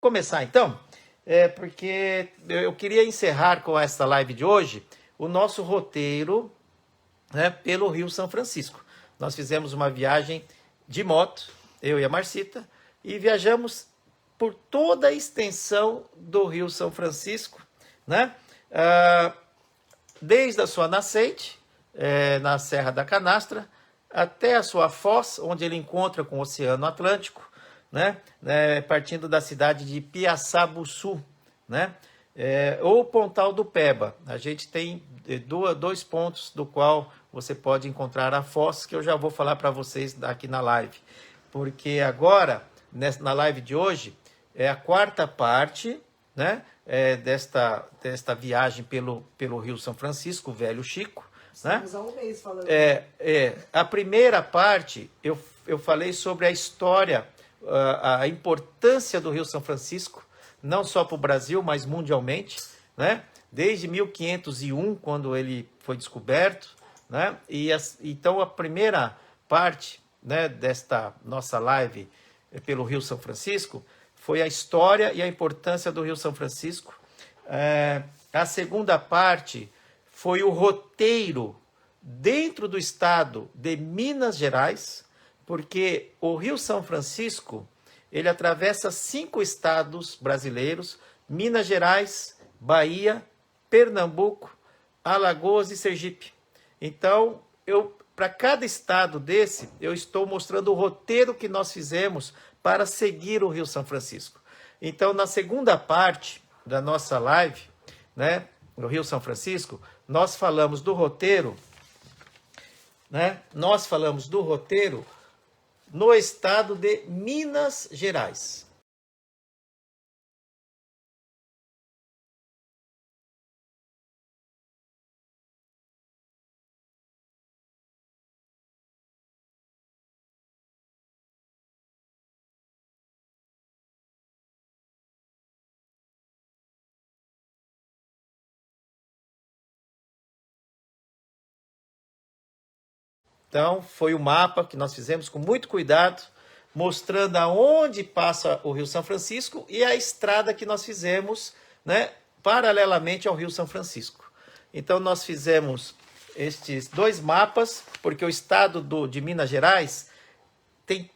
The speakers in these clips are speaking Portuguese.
Começar então, porque eu queria encerrar com essa live de hoje o nosso roteiro, né, pelo Rio São Francisco. Nós fizemos uma viagem de moto, eu e a Marcita, e viajamos por toda a extensão do Rio São Francisco, né? Desde a sua nascente, na Serra da Canastra, até a sua foz, onde ele encontra com o Oceano Atlântico, né? Partindo da cidade de Piaçabuçu, né? Ou Pontal do Peba. A gente tem dois pontos do qual você pode encontrar a foz, que eu já vou falar para vocês aqui na live. Porque agora, na live de hoje, é a quarta parte, né? Desta viagem pelo Rio São Francisco, o Velho Chico. Estamos, né? Há um mês falando. A primeira parte, eu falei sobre a história, a importância do Rio São Francisco, não só para o Brasil, mas mundialmente, né? Desde 1501, quando ele foi descoberto, né? Então, a primeira parte, né, desta nossa live pelo Rio São Francisco foi a história e a importância do Rio São Francisco. A segunda parte foi o roteiro dentro do estado de Minas Gerais, porque o Rio São Francisco, ele atravessa 5 estados brasileiros: Minas Gerais, Bahia, Pernambuco, Alagoas e Sergipe. Então, para cada estado desse, eu estou mostrando o roteiro que nós fizemos para seguir o Rio São Francisco. Então, na segunda parte da nossa live, né, no Rio São Francisco, nós falamos do roteiro, né? Nós falamos do roteiro no estado de Minas Gerais. Então, foi o mapa que nós fizemos com muito cuidado, mostrando aonde passa o Rio São Francisco e a estrada que nós fizemos, né, paralelamente ao Rio São Francisco. Então, nós fizemos estes 2 mapas, porque o estado de Minas Gerais tem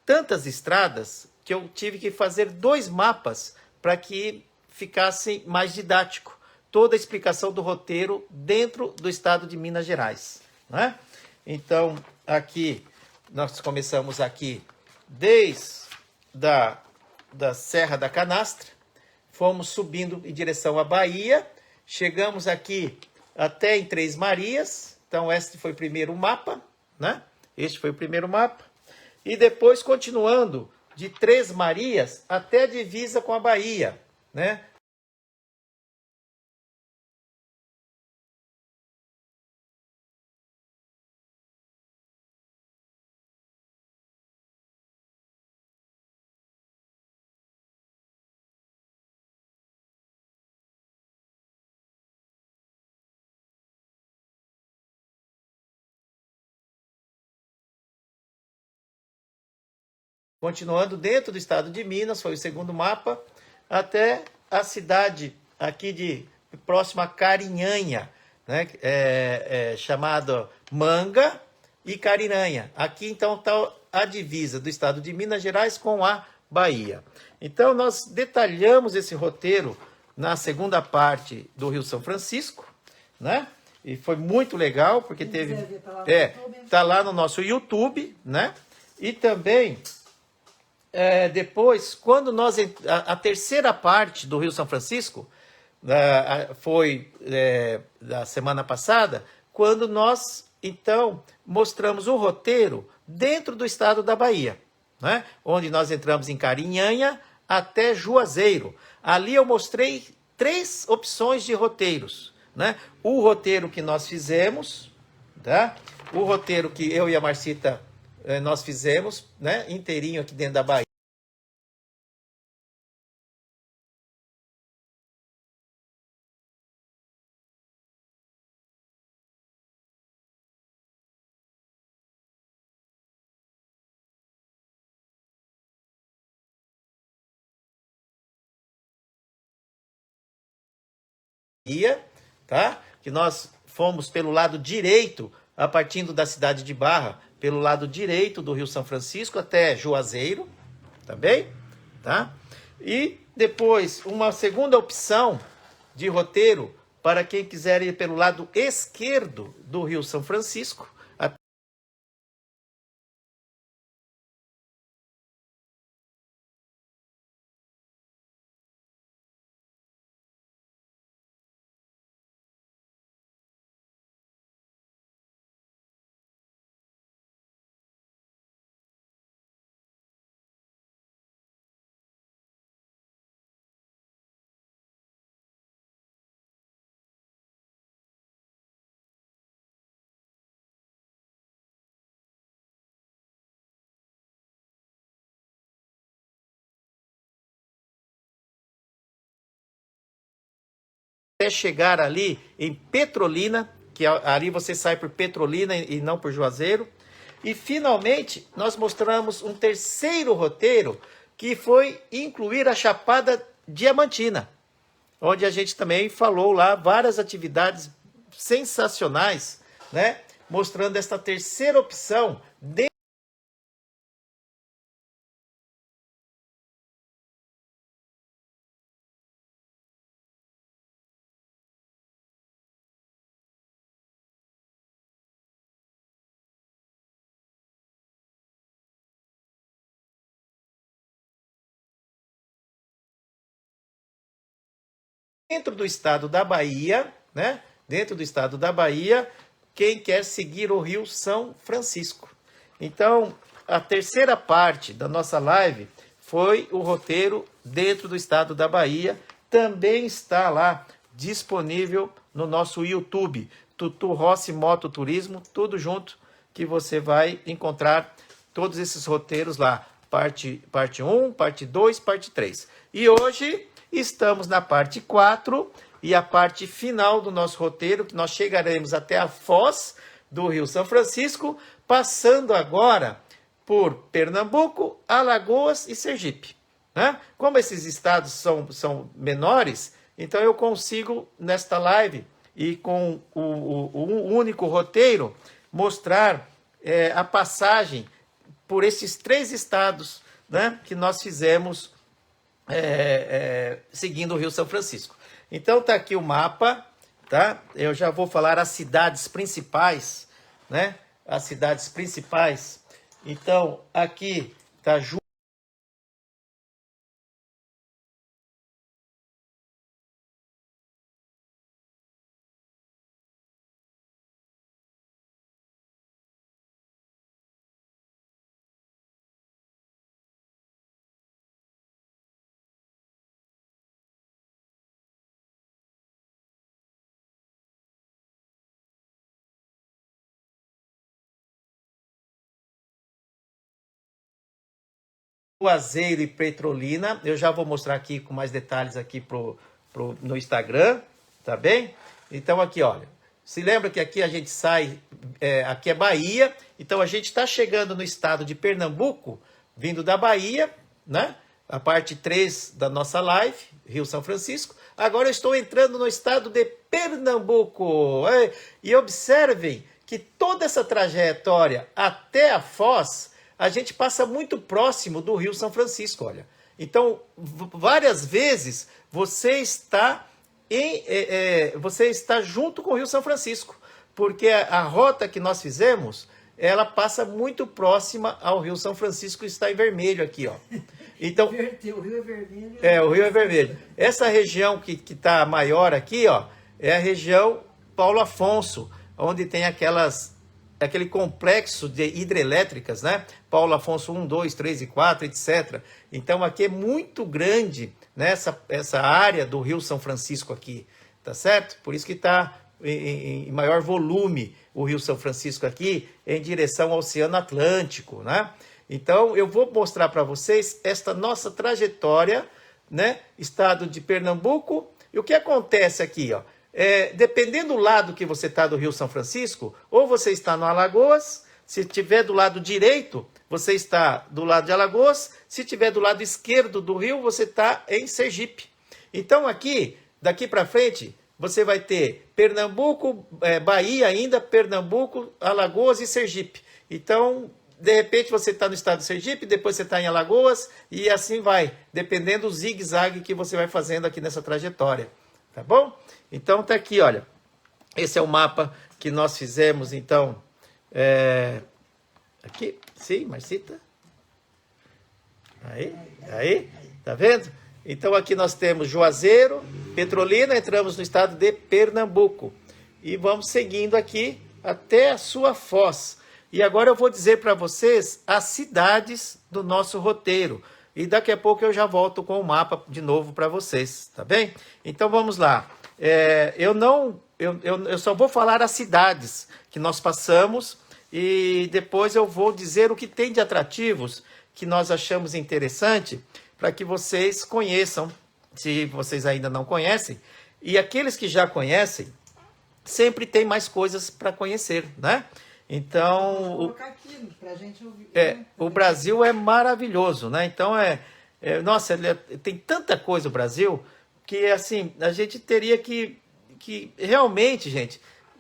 tantas estradas que eu tive que fazer 2 mapas para que ficasse mais didático toda a explicação do roteiro dentro do estado de Minas Gerais, né? Então, aqui, nós começamos aqui desde da Serra da Canastra, fomos subindo em direção à Bahia, chegamos aqui até em Três Marias. Então, este foi o primeiro mapa, né? Este foi o primeiro mapa. E depois, continuando de Três Marias até a divisa com a Bahia, né? Continuando dentro do estado de Minas, foi o segundo mapa, até a cidade aqui de próxima a Carinhanha, né? Chamada Manga e Carinhanha. Aqui então está a divisa do estado de Minas Gerais com a Bahia. Então nós detalhamos esse roteiro na segunda parte do Rio São Francisco, né? E foi muito legal, porque teve. Tá lá no nosso YouTube, né? E também. Depois, quando nós a terceira parte do Rio São Francisco foi da semana passada, quando nós então mostramos o roteiro dentro do estado da Bahia, né? Onde nós entramos em Carinhanha até Juazeiro. Ali eu mostrei 3 opções de roteiros, né? O roteiro que nós fizemos, tá? O roteiro que eu e a Marcita nós fizemos, né, inteirinho aqui dentro da Bahia. tá? Que nós fomos pelo lado direito, a partir da cidade de Barra, pelo lado direito do Rio São Francisco até Juazeiro, tá bem? Tá? E depois, uma segunda opção de roteiro para quem quiser ir pelo lado esquerdo do Rio São Francisco, até chegar ali em Petrolina, que ali você sai por Petrolina e não por Juazeiro. E finalmente nós mostramos um terceiro roteiro, que foi incluir a Chapada Diamantina, onde a gente também falou lá várias atividades sensacionais, né? Mostrando esta terceira opção dentro do estado da Bahia, né? Dentro do estado da Bahia, quem quer seguir o Rio São Francisco. Então, a terceira parte da nossa live foi o roteiro dentro do estado da Bahia. Também está lá disponível no nosso YouTube, Tutu Rossi Moto Turismo, tudo junto, que você vai encontrar todos esses roteiros lá. Parte 1, parte 2, parte 3. E hoje estamos na parte 4 e a parte final do nosso roteiro, que nós chegaremos até a Foz do Rio São Francisco, passando agora por Pernambuco, Alagoas e Sergipe, né? Como esses estados são menores, então eu consigo, nesta live, e com o único roteiro, mostrar a passagem por esses 3 estados, né, que nós fizemos seguindo o Rio São Francisco. Então tá aqui o mapa, tá? Eu já vou falar as cidades principais, né? As cidades principais. Então aqui tá Juazeiro e Petrolina. Eu já vou mostrar aqui com mais detalhes aqui no Instagram, tá bem? Então aqui, olha, se lembra que aqui a gente sai, aqui é Bahia, então a gente está chegando no estado de Pernambuco, vindo da Bahia, né? A parte 3 da nossa live, Rio São Francisco. Agora eu estou entrando no estado de Pernambuco. E observem que toda essa trajetória até a Foz, a gente passa muito próximo do Rio São Francisco, olha. Então, várias vezes você está junto com o Rio São Francisco, porque a rota que nós fizemos, ela passa muito próxima ao Rio São Francisco, está em vermelho aqui, ó. Então, o rio é vermelho. O rio é vermelho. Essa região que está maior aqui, ó, é a região Paulo Afonso, onde tem aquele complexo de hidrelétricas, né? Paulo Afonso 1, 2, 3 e 4, etc. Então aqui é muito grande, né, essa área do Rio São Francisco aqui, tá certo? Por isso que está em maior volume o Rio São Francisco aqui, em direção ao Oceano Atlântico, né? Então eu vou mostrar para vocês esta nossa trajetória, né? Estado de Pernambuco. E o que acontece aqui, ó? Dependendo do lado que você está do Rio São Francisco, ou você está no Alagoas, se estiver do lado direito, você está do lado de Alagoas, se estiver do lado esquerdo do rio, você está em Sergipe. Então aqui, daqui para frente, você vai ter Pernambuco, Bahia ainda, Pernambuco, Alagoas e Sergipe. Então, de repente você está no estado de Sergipe, depois você está em Alagoas e assim vai, dependendo do zigue-zague que você vai fazendo aqui nessa trajetória, tá bom? Então tá aqui, olha, esse é o mapa que nós fizemos, então, aqui, sim, Marcita? Aí, tá vendo? Então aqui nós temos Juazeiro, Petrolina, entramos no estado de Pernambuco e vamos seguindo aqui até a sua Foz. E agora eu vou dizer para vocês as cidades do nosso roteiro. E daqui a pouco eu já volto com o mapa de novo para vocês, tá bem? Então vamos lá. Eu só vou falar as cidades que nós passamos e depois eu vou dizer o que tem de atrativos que nós achamos interessante para que vocês conheçam, se vocês ainda não conhecem. E aqueles que já conhecem, sempre tem mais coisas para conhecer, né? Então, vou colocar aqui pra gente ouvir, o Brasil é maravilhoso, né? Então, nossa, tem tanta coisa o Brasil que, assim, a gente teria que realmente, gente,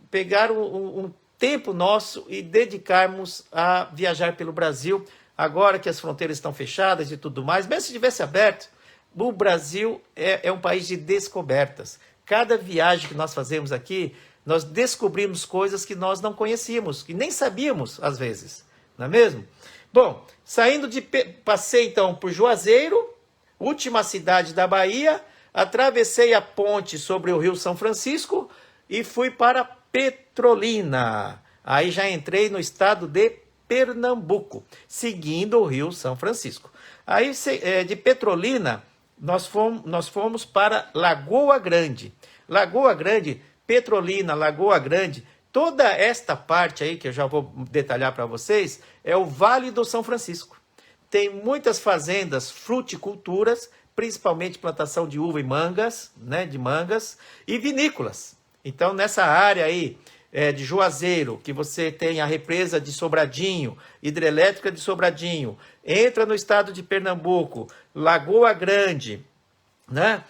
pegar um tempo nosso e dedicarmos a viajar pelo Brasil, agora que as fronteiras estão fechadas e tudo mais. Mesmo se tivesse aberto, o Brasil é um país de descobertas. Cada viagem que nós fazemos aqui, nós descobrimos coisas que nós não conhecíamos, que nem sabíamos às vezes, não é mesmo? Bom, passei então por Juazeiro, última cidade da Bahia, atravessei a ponte sobre o Rio São Francisco e fui para Petrolina. Aí já entrei no estado de Pernambuco, seguindo o Rio São Francisco. Aí de Petrolina nós fomos para Lagoa Grande. Lagoa Grande, Petrolina, Lagoa Grande, toda esta parte aí, que eu já vou detalhar para vocês, é o Vale do São Francisco. Tem muitas fazendas fruticulturas, principalmente plantação de uva e mangas, né, de mangas, e vinícolas. Então, nessa área aí de Juazeiro, que você tem a represa de Sobradinho, hidrelétrica de Sobradinho, entra no estado de Pernambuco, Lagoa Grande, né?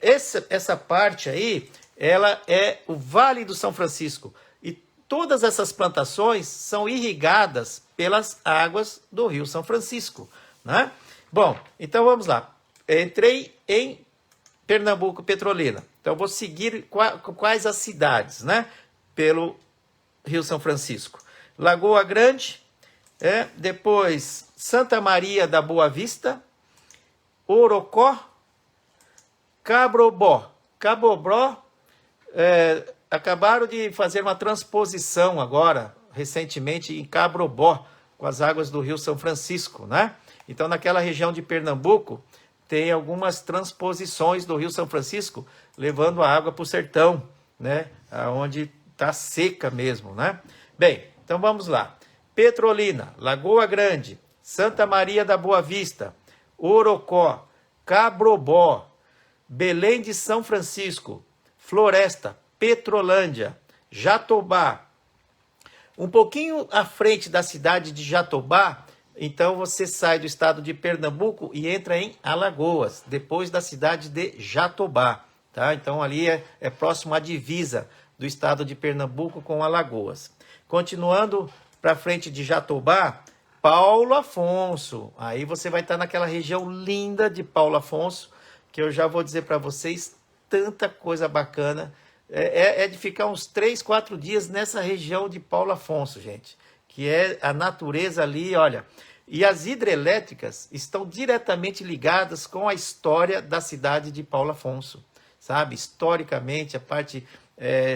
Essa parte aí, ela é o Vale do São Francisco. E todas essas plantações são irrigadas pelas águas do Rio São Francisco, né? Bom, então vamos lá. Entrei em Pernambuco, Petrolina. Então vou seguir quais as cidades, né? Pelo Rio São Francisco. Lagoa Grande, depois Santa Maria da Boa Vista, Orocó, Cabrobó. Cabrobó, acabaram de fazer uma transposição agora, recentemente, em Cabrobó, com as águas do Rio São Francisco, né? Então, naquela região de Pernambuco, tem algumas transposições do Rio São Francisco, levando a água para o sertão, né? Onde está seca mesmo, né? Bem, então vamos lá. Petrolina, Lagoa Grande, Santa Maria da Boa Vista, Orocó, Cabrobó, Belém de São Francisco, Floresta, Petrolândia, Jatobá. Um pouquinho à frente da cidade de Jatobá, então você sai do estado de Pernambuco e entra em Alagoas, depois da cidade de Jatobá, tá? Então ali é próximo à divisa do estado de Pernambuco com Alagoas. Continuando para frente de Jatobá, Paulo Afonso. Aí você vai estar naquela região linda de Paulo Afonso, que eu já vou dizer para vocês, tanta coisa bacana. É de ficar uns 3, 4 dias nessa região de Paulo Afonso, gente. Que é a natureza ali, olha. E as hidrelétricas estão diretamente ligadas com a história da cidade de Paulo Afonso, sabe? Historicamente, a parte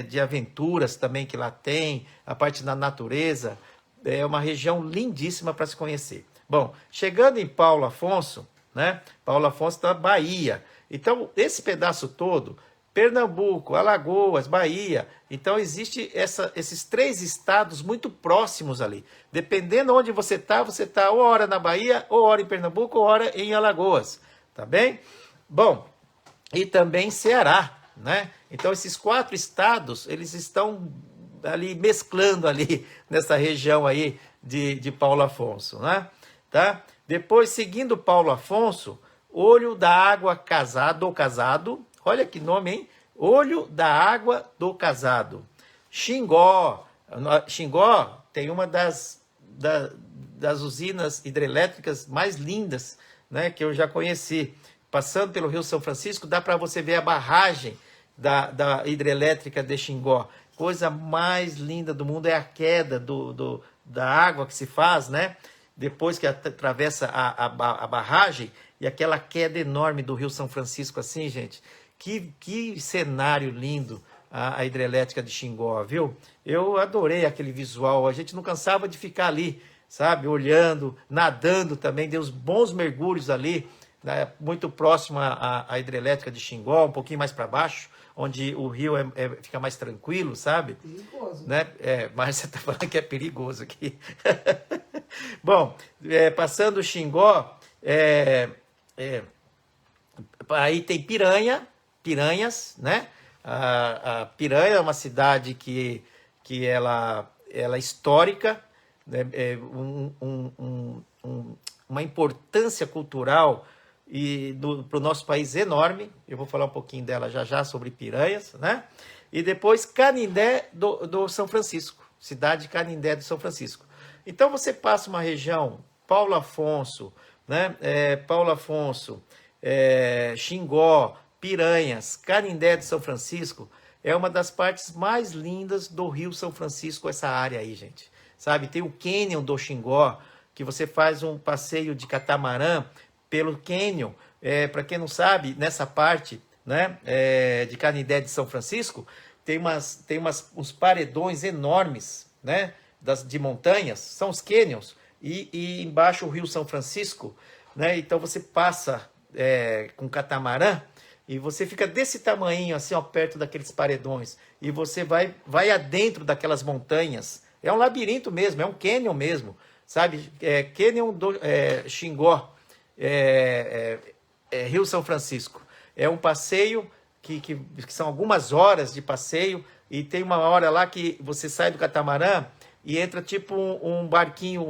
de aventuras também que lá tem, a parte da natureza, é uma região lindíssima para se conhecer. Bom, chegando em Paulo Afonso, né? Paulo Afonso da Bahia. Então, esse pedaço todo, Pernambuco, Alagoas, Bahia. Então, existe esses 3 estados muito próximos ali. Dependendo onde você está ou hora na Bahia, ou hora em Pernambuco, ou hora em Alagoas. Tá bem? Bom, e também Ceará, né? Então, esses 4 estados, eles estão ali mesclando ali nessa região aí de Paulo Afonso, né? Tá? Depois, seguindo Paulo Afonso, Olho da Água Casado, olha que nome, hein? Olho da água do casado. Xingó. Xingó tem uma das usinas hidrelétricas mais lindas, né, que eu já conheci. Passando pelo Rio São Francisco, dá para você ver a barragem da hidrelétrica de Xingó. Coisa mais linda do mundo é a queda da água que se faz, né? Depois que atravessa a barragem, e aquela queda enorme do Rio São Francisco, assim, gente. Que cenário lindo a hidrelétrica de Xingó, viu? Eu adorei aquele visual. A gente não cansava de ficar ali, sabe? Olhando, nadando também. Deu uns bons mergulhos ali, né? Muito próximo à hidrelétrica de Xingó, um pouquinho mais para baixo, onde o rio fica mais tranquilo, sabe? Perigoso. Né? Mas você está falando que é perigoso aqui. Bom, passando o Xingó, aí tem Piranhas, né? A Piranha é uma cidade que ela é histórica, né? Uma importância cultural e para o nosso país enorme. Eu vou falar um pouquinho dela já sobre Piranhas, né? E depois Canindé do São Francisco, cidade de Canindé do São Francisco. Então você passa uma região, Paulo Afonso, né? Xingó, Piranhas, Canindé de São Francisco, é uma das partes mais lindas do Rio São Francisco, essa área aí, gente. Sabe, tem o Cânion do Xingó, que você faz um passeio de catamarã pelo Cânion. Para quem não sabe, nessa parte, né, de Canindé de São Francisco, tem uns paredões enormes, né, de montanhas, são os cânions, e embaixo o Rio São Francisco, né, então você passa com catamarã, e você fica desse tamanho, assim, ó, perto daqueles paredões, e você vai adentro daquelas montanhas. É um labirinto mesmo, é um cânion mesmo, sabe? Cânion do Xingó, Rio São Francisco. É um passeio que são algumas horas de passeio, e tem uma hora lá que você sai do catamarã e entra tipo um barquinho,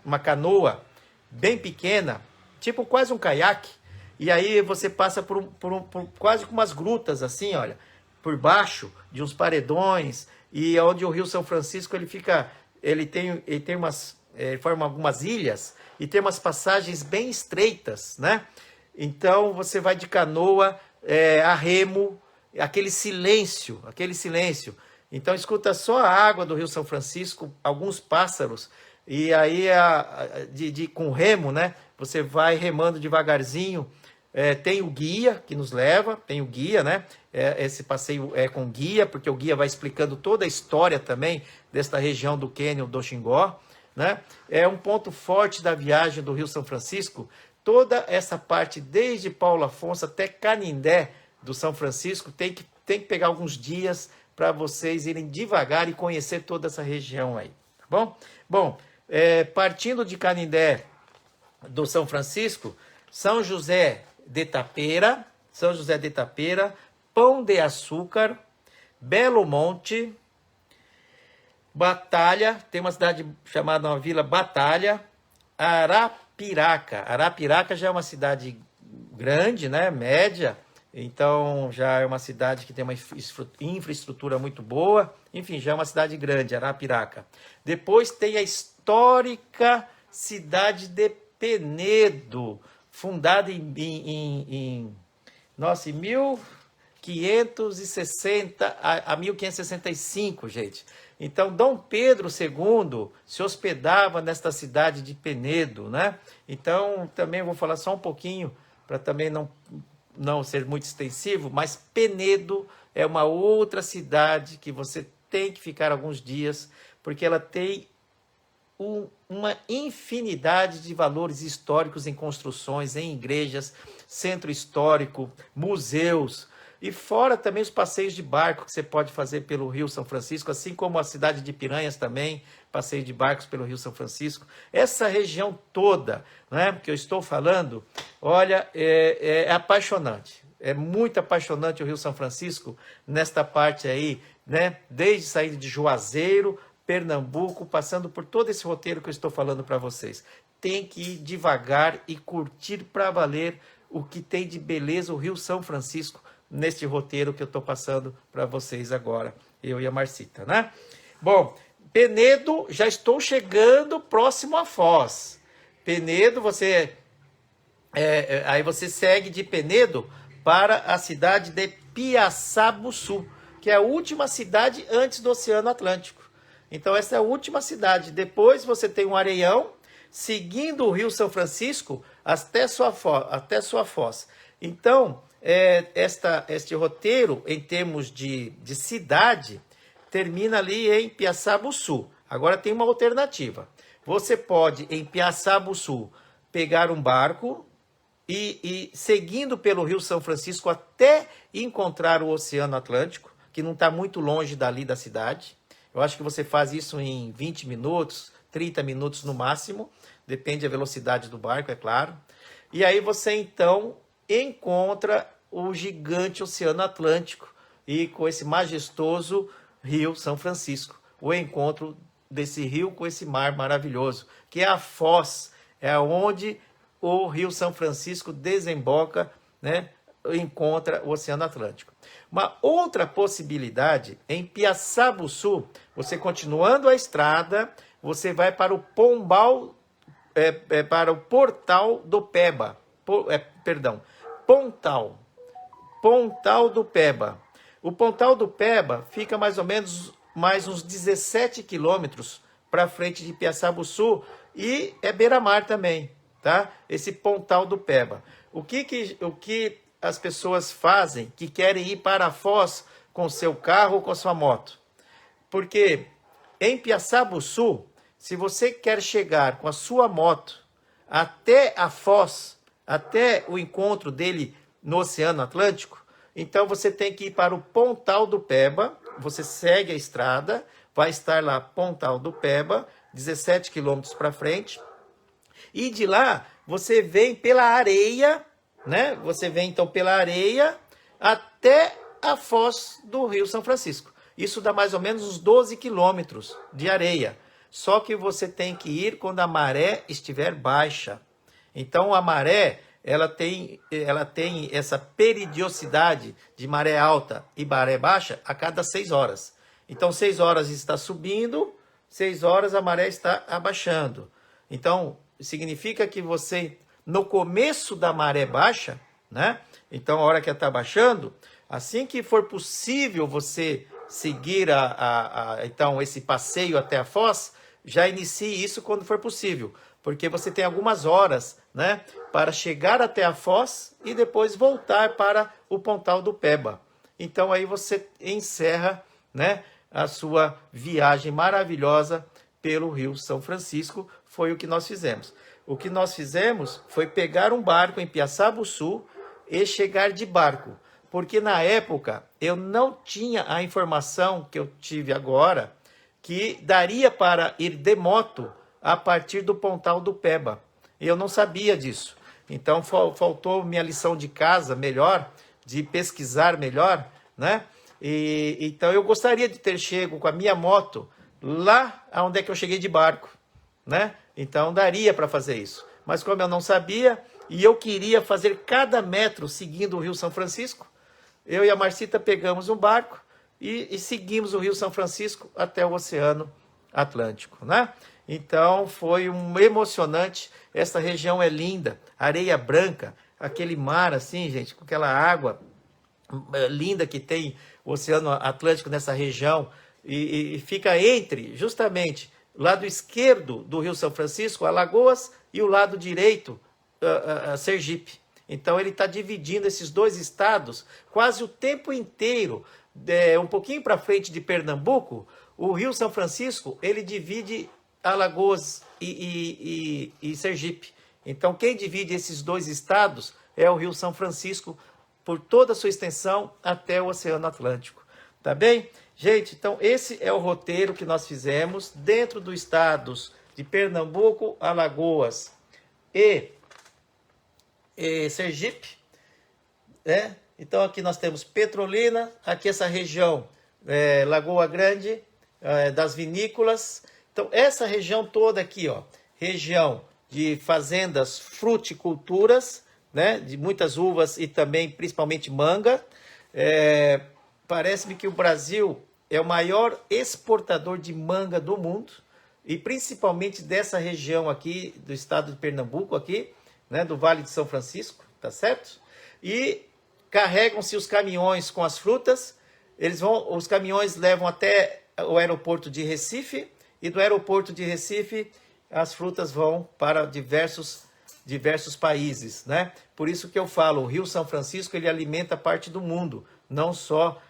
uma canoa bem pequena, tipo quase um caiaque, e aí você passa por quase com umas grutas assim, olha, por baixo de uns paredões, e onde o Rio São Francisco ele forma algumas ilhas e tem umas passagens bem estreitas, né? Então você vai de canoa, a remo, aquele silêncio. Então escuta só a água do Rio São Francisco, alguns pássaros, e aí com remo, né? Você vai remando devagarzinho. Tem o guia que nos leva, tem o guia, né? Esse passeio é com guia, porque o guia vai explicando toda a história também desta região do Cânion do Xingó, né? É um ponto forte da viagem do Rio São Francisco, toda essa parte desde Paulo Afonso até Canindé do São Francisco, tem que pegar alguns dias para vocês irem devagar e conhecer toda essa região aí, tá bom? Bom, partindo de Canindé do São Francisco, São José de Itapera, Pão de Açúcar, Belo Monte, Batalha, tem uma cidade chamada, uma vila Batalha, Arapiraca. Arapiraca já é uma cidade grande, né, média, então já é uma cidade que tem uma infraestrutura muito boa, enfim, já é uma cidade grande, Arapiraca. Depois tem a histórica cidade de Penedo, fundada em 1560 a 1565, gente. Então, Dom Pedro II se hospedava nesta cidade de Penedo, né? Então, também vou falar só um pouquinho, para também não ser muito extensivo, mas Penedo é uma outra cidade que você tem que ficar alguns dias, porque ela tem uma infinidade de valores históricos em construções, em igrejas, centro histórico, museus, e fora também os passeios de barco que você pode fazer pelo Rio São Francisco, assim como a cidade de Piranhas também, passeio de barcos pelo Rio São Francisco. Essa região toda, né, que eu estou falando, olha, é apaixonante. É muito apaixonante o Rio São Francisco nesta parte aí, né, desde sair de Juazeiro, Pernambuco, passando por todo esse roteiro que eu estou falando para vocês. Tem que ir devagar e curtir para valer o que tem de beleza o Rio São Francisco, neste roteiro que eu estou passando para vocês agora, eu e a Marcita, né? Bom, Penedo, já estou chegando próximo a Foz. Penedo, aí você segue de Penedo para a cidade de Piaçabuçu, que é a última cidade antes do Oceano Atlântico. Então essa é a última cidade. Depois você tem um Areião, seguindo o Rio São Francisco até sua foz. Então, este roteiro, em termos de cidade, termina ali em Piaçabuçu. Agora tem uma alternativa. Você pode, em Piaçabuçu, pegar um barco e seguindo pelo Rio São Francisco até encontrar o Oceano Atlântico, que não está muito longe dali da cidade. Eu acho que você faz isso em 20 minutos, 30 minutos no máximo, depende da velocidade do barco, é claro. E aí você então encontra o gigante Oceano Atlântico e com esse majestoso Rio São Francisco, o encontro desse rio com esse mar maravilhoso, que é a Foz, é onde o Rio São Francisco desemboca, né, encontra o Oceano Atlântico. Uma outra possibilidade, em Piaçabuçu, você continuando a estrada, você vai para o Pombal, para o Portal do Peba, Pontal do Peba. O Pontal do Peba fica mais ou menos mais uns 17 quilômetros para frente de Piaçabuçu e é beira-mar também, tá? Esse Pontal do Peba. O que as pessoas fazem que querem ir para a Foz com seu carro ou com sua moto? Porque em Piaçabuçu, se você quer chegar com a sua moto até a Foz, até o encontro dele no Oceano Atlântico, então você tem que ir para o Pontal do Peba, você segue a estrada, vai estar lá Pontal do Peba, 17 quilômetros para frente, e de lá você vem pela areia, né? Você vem então pela areia até a Foz do Rio São Francisco. Isso dá mais ou menos uns 12 quilômetros de areia. Só que você tem que ir quando a maré estiver baixa. Então a maré, ela tem essa periodicidade de maré alta e maré baixa a cada 6 horas. Então 6 horas está subindo, 6 horas a maré está abaixando. Então significa que você, no começo da maré baixa, né? Então a hora que ela está baixando, assim que for possível você seguir então esse passeio até a Foz, já inicie isso quando for possível, porque você tem algumas horas, né, para chegar até a Foz e depois voltar para o Pontal do Peba. Então aí você encerra, né, a sua viagem maravilhosa pelo Rio São Francisco. Foi o que nós fizemos. O que nós fizemos foi pegar um barco em Piaçabuçu e chegar de barco, porque na época eu não tinha a informação que eu tive agora, que daria para ir de moto a partir do Pontal do Peba. Eu não sabia disso. Então faltou minha lição de casa melhor, de pesquisar melhor, né? Então eu gostaria de ter chego com a minha moto lá onde é que eu cheguei de barco, né? Então daria para fazer isso. Mas como eu não sabia e eu queria fazer cada metro seguindo o Rio São Francisco, eu e a Marcita pegamos um barco e seguimos o Rio São Francisco até o Oceano Atlântico, né? Então foi emocionante. Essa região é linda, areia branca, aquele mar assim, gente, com aquela água linda que tem o Oceano Atlântico nessa região e fica entre, justamente, o lado esquerdo do Rio São Francisco, Alagoas, e o lado direito, Sergipe. Então ele está dividindo esses dois estados quase o tempo inteiro. Um pouquinho para frente de Pernambuco, o Rio São Francisco, ele divide Alagoas e Sergipe. Então quem divide esses dois estados é o Rio São Francisco, por toda a sua extensão até o Oceano Atlântico. Tá bem? Gente, então esse é o roteiro que nós fizemos dentro dos estados de Pernambuco, Alagoas e Sergipe, né? Então aqui nós temos Petrolina, aqui essa região, Lagoa Grande, das vinícolas. Então essa região toda aqui, ó, região de fazendas fruticulturas, né, de muitas uvas e também principalmente manga. Parece-me que o Brasil é o maior exportador de manga do mundo, e principalmente dessa região aqui do estado de Pernambuco, aqui, né, do Vale de São Francisco, tá certo? E carregam-se os caminhões com as frutas, os caminhões levam até o aeroporto de Recife, e do aeroporto de Recife as frutas vão para diversos países, né? Por isso que eu falo, o Rio São Francisco ele alimenta parte do mundo, não só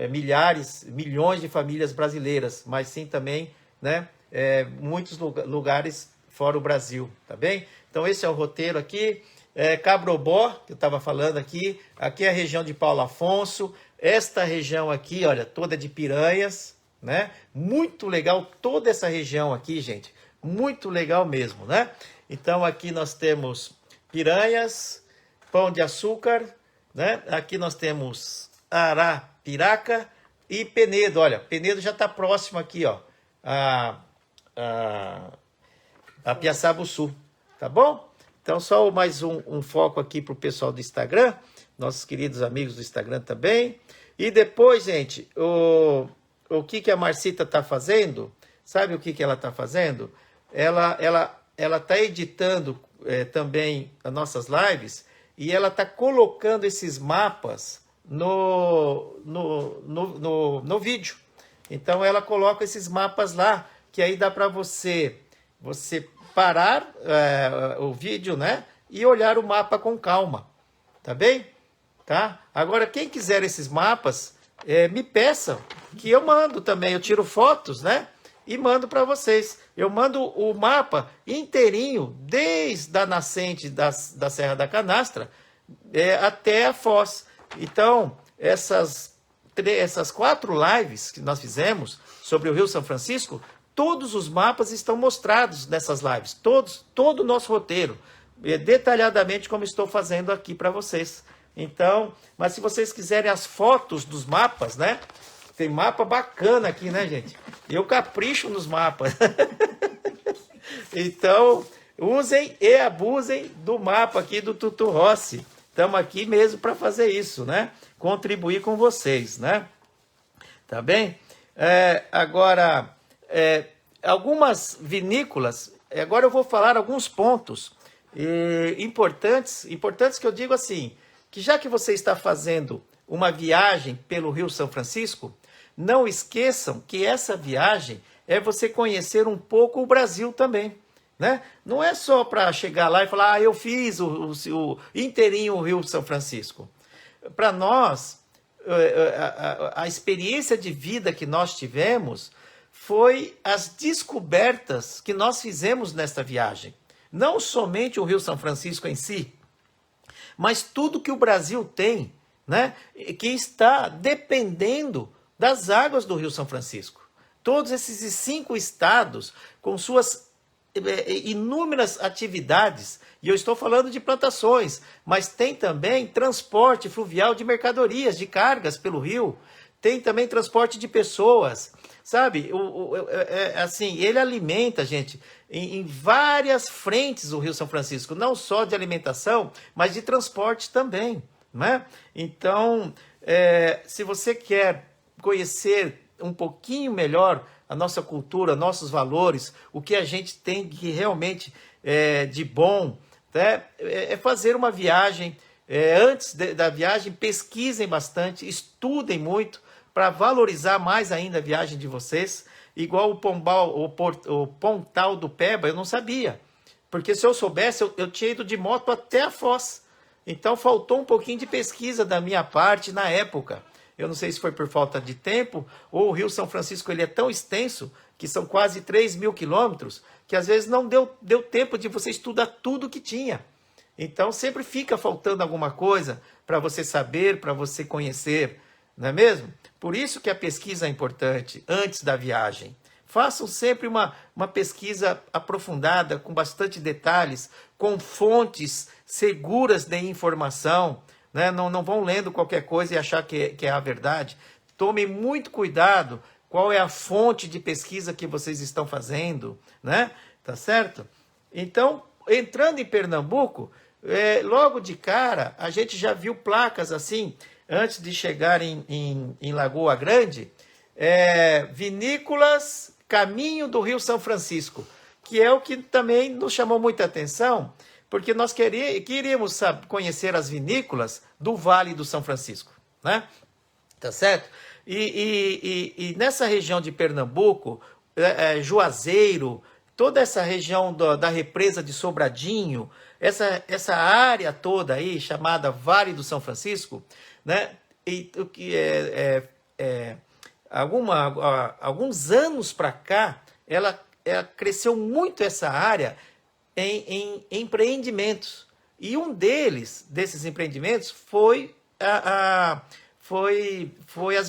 milhões de famílias brasileiras, mas sim também, né, muitos lugares fora o Brasil, tá bem? Então esse é o roteiro aqui. Cabrobó, que eu estava falando aqui é a região de Paulo Afonso, esta região aqui, olha, toda de piranhas, né? Muito legal toda essa região aqui, gente, muito legal mesmo, né? Então aqui nós temos piranhas, Pão de Açúcar, né? Aqui nós temos Arapiraca e Penedo. Olha, Penedo já está próximo aqui, ó, a Piaçabuçu, tá bom? Então só mais um foco aqui para o pessoal do Instagram, nossos queridos amigos do Instagram também. E depois, gente, o que a Marcita está fazendo? Sabe o que ela está fazendo? Ela está editando também as nossas lives, e ela está colocando esses mapas no vídeo. Então ela coloca esses mapas lá, que aí dá para você parar o vídeo, né, e olhar o mapa com calma, tá bem? Tá? Agora, quem quiser esses mapas, me peçam, que eu mando também, eu tiro fotos, né, e mando para vocês. Eu mando o mapa inteirinho, desde a nascente da Serra da Canastra até a Foz. Então, essas 4 lives que nós fizemos sobre o Rio São Francisco, todos os mapas estão mostrados nessas lives, todo o nosso roteiro, detalhadamente como estou fazendo aqui para vocês. Então, mas se vocês quiserem as fotos dos mapas, né? Tem mapa bacana aqui, né, gente? Eu capricho nos mapas. Então, usem e abusem do mapa aqui do Tutu Rossi. Estamos aqui mesmo para fazer isso, né? Contribuir com vocês, né? Tá bem? Agora, algumas vinícolas, agora eu vou falar alguns pontos importantes que eu digo assim, que já que você está fazendo uma viagem pelo Rio São Francisco, não esqueçam que essa viagem é você conhecer um pouco o Brasil também, né? Não é só para chegar lá e falar, eu fiz o inteirinho o Rio São Francisco. Para nós, a experiência de vida que nós tivemos foi as descobertas que nós fizemos nesta viagem. Não somente o Rio São Francisco em si, mas tudo que o Brasil tem, né, que está dependendo das águas do Rio São Francisco. Todos esses 5 estados, com suas inúmeras atividades, e eu estou falando de plantações, mas tem também transporte fluvial de mercadorias, de cargas pelo rio, tem também transporte de pessoas, sabe? Assim, ele alimenta, gente, em várias frentes o Rio São Francisco, não só de alimentação, mas de transporte também, né? Então, se você quer conhecer um pouquinho melhor a nossa cultura, nossos valores, o que a gente tem que realmente de bom, né? Fazer uma viagem. Antes da viagem, pesquisem bastante, estudem muito, para valorizar mais ainda a viagem de vocês. Igual o Pontal do Peba, eu não sabia. Porque se eu soubesse, eu tinha ido de moto até a Foz. Então faltou um pouquinho de pesquisa da minha parte na época. Eu não sei se foi por falta de tempo, ou o Rio São Francisco ele é tão extenso, que são quase 3.000 quilômetros, que às vezes não deu tempo de você estudar tudo que tinha. Então sempre fica faltando alguma coisa para você saber, para você conhecer, não é mesmo? Por isso que a pesquisa é importante antes da viagem. Façam sempre uma pesquisa aprofundada, com bastante detalhes, com fontes seguras de informação, né? Não vão lendo qualquer coisa e achar que é a verdade. Tomem muito cuidado qual é a fonte de pesquisa que vocês estão fazendo, né? Tá certo? Então, entrando em Pernambuco, logo de cara, a gente já viu placas assim, antes de chegar em Lagoa Grande, vinícolas Caminho do Rio São Francisco, que é o que também nos chamou muita atenção, porque nós queríamos conhecer as vinícolas do Vale do São Francisco, né? Tá certo? E nessa região de Pernambuco, Juazeiro, toda essa região da represa de Sobradinho, essa área toda aí, chamada Vale do São Francisco, né? E o que alguns anos para cá, ela cresceu muito essa área em empreendimentos. E um desses empreendimentos foi as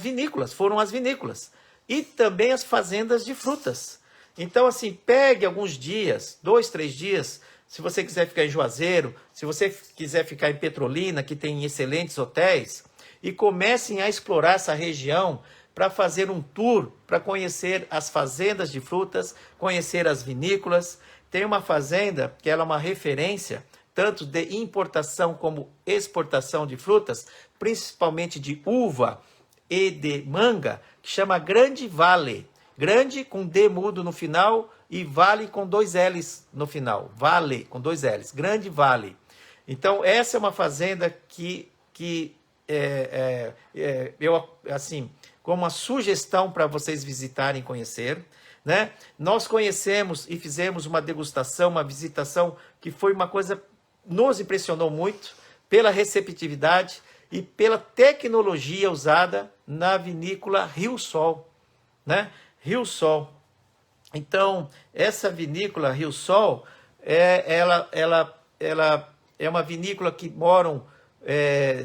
vinícolas, foram as vinícolas. E também as fazendas de frutas. Então, assim, pegue alguns dias, 2, 3 dias, se você quiser ficar em Juazeiro, se você quiser ficar em Petrolina, que tem excelentes hotéis, e comecem a explorar essa região para fazer um tour, para conhecer as fazendas de frutas, conhecer as vinícolas. Tem uma fazenda que ela é uma referência, tanto de importação como exportação de frutas, principalmente de uva e de manga, que chama Grande Vale. Grande com D mudo no final e Vale com 2 L's no final. Vale com 2 L's. Grande Vale. Então, essa é uma fazenda que eu, assim, como uma sugestão para vocês visitarem e conhecer, né? Nós conhecemos e fizemos uma degustação, uma visitação que foi uma coisa, nos impressionou muito pela receptividade e pela tecnologia usada na vinícola Rio Sol, né? Rio Sol. Então, essa vinícola Rio Sol, ela é uma vinícola que moram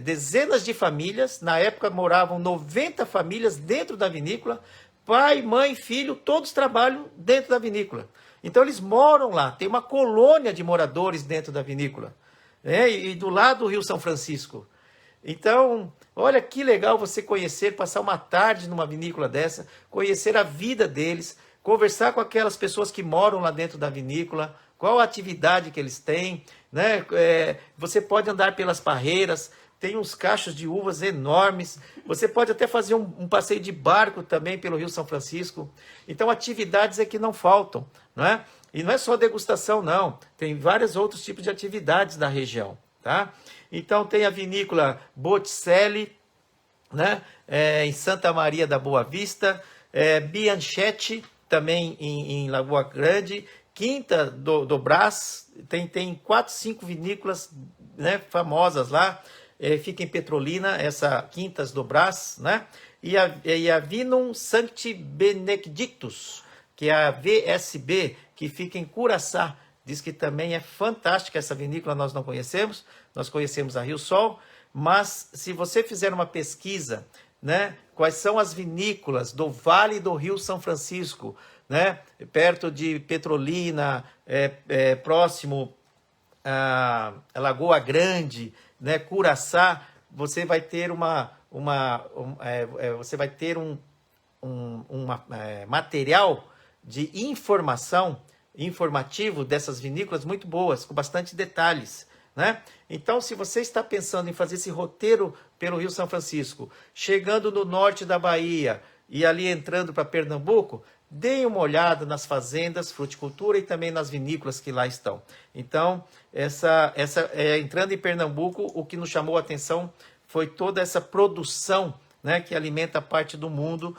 dezenas de famílias. Na época moravam 90 famílias dentro da vinícola. Pai, mãe, filho, todos trabalham dentro da vinícola. Então eles moram lá, tem uma colônia de moradores dentro da vinícola, né? E do lado do Rio São Francisco. Então, olha que legal você conhecer, passar uma tarde numa vinícola dessa, conhecer a vida deles, conversar com aquelas pessoas que moram lá dentro da vinícola, qual a atividade que eles têm, né? Você pode andar pelas parreiras, tem uns cachos de uvas enormes, você pode até fazer um passeio de barco também pelo Rio São Francisco. Então, atividades é que não faltam, não é? E não é só degustação, não. Tem vários outros tipos de atividades da região, tá? Então, tem a vinícola Botticelli, né? Em Santa Maria da Boa Vista, Bianchetti, também em Lagoa Grande, Quinta do Brás, tem 4, 5 vinícolas, né, famosas lá, fica em Petrolina, essa Quintas do Brás, né? E a Vinum Sancti Benedictus, que é a VSB, que fica em Curaçá. Diz que também é fantástica essa vinícola, nós não conhecemos, nós conhecemos a Rio Sol, mas se você fizer uma pesquisa, né, quais são as vinícolas do Vale do Rio São Francisco, né, perto de Petrolina, próximo a Lagoa Grande, né, Curaçá, você vai ter material de informativo dessas vinícolas muito boas, com bastante detalhes, né? Então, se você está pensando em fazer esse roteiro pelo Rio São Francisco, chegando no norte da Bahia e ali entrando para Pernambuco, deem uma olhada nas fazendas, fruticultura e também nas vinícolas que lá estão. Então, entrando em Pernambuco, o que nos chamou a atenção foi toda essa produção, né, que alimenta parte do mundo,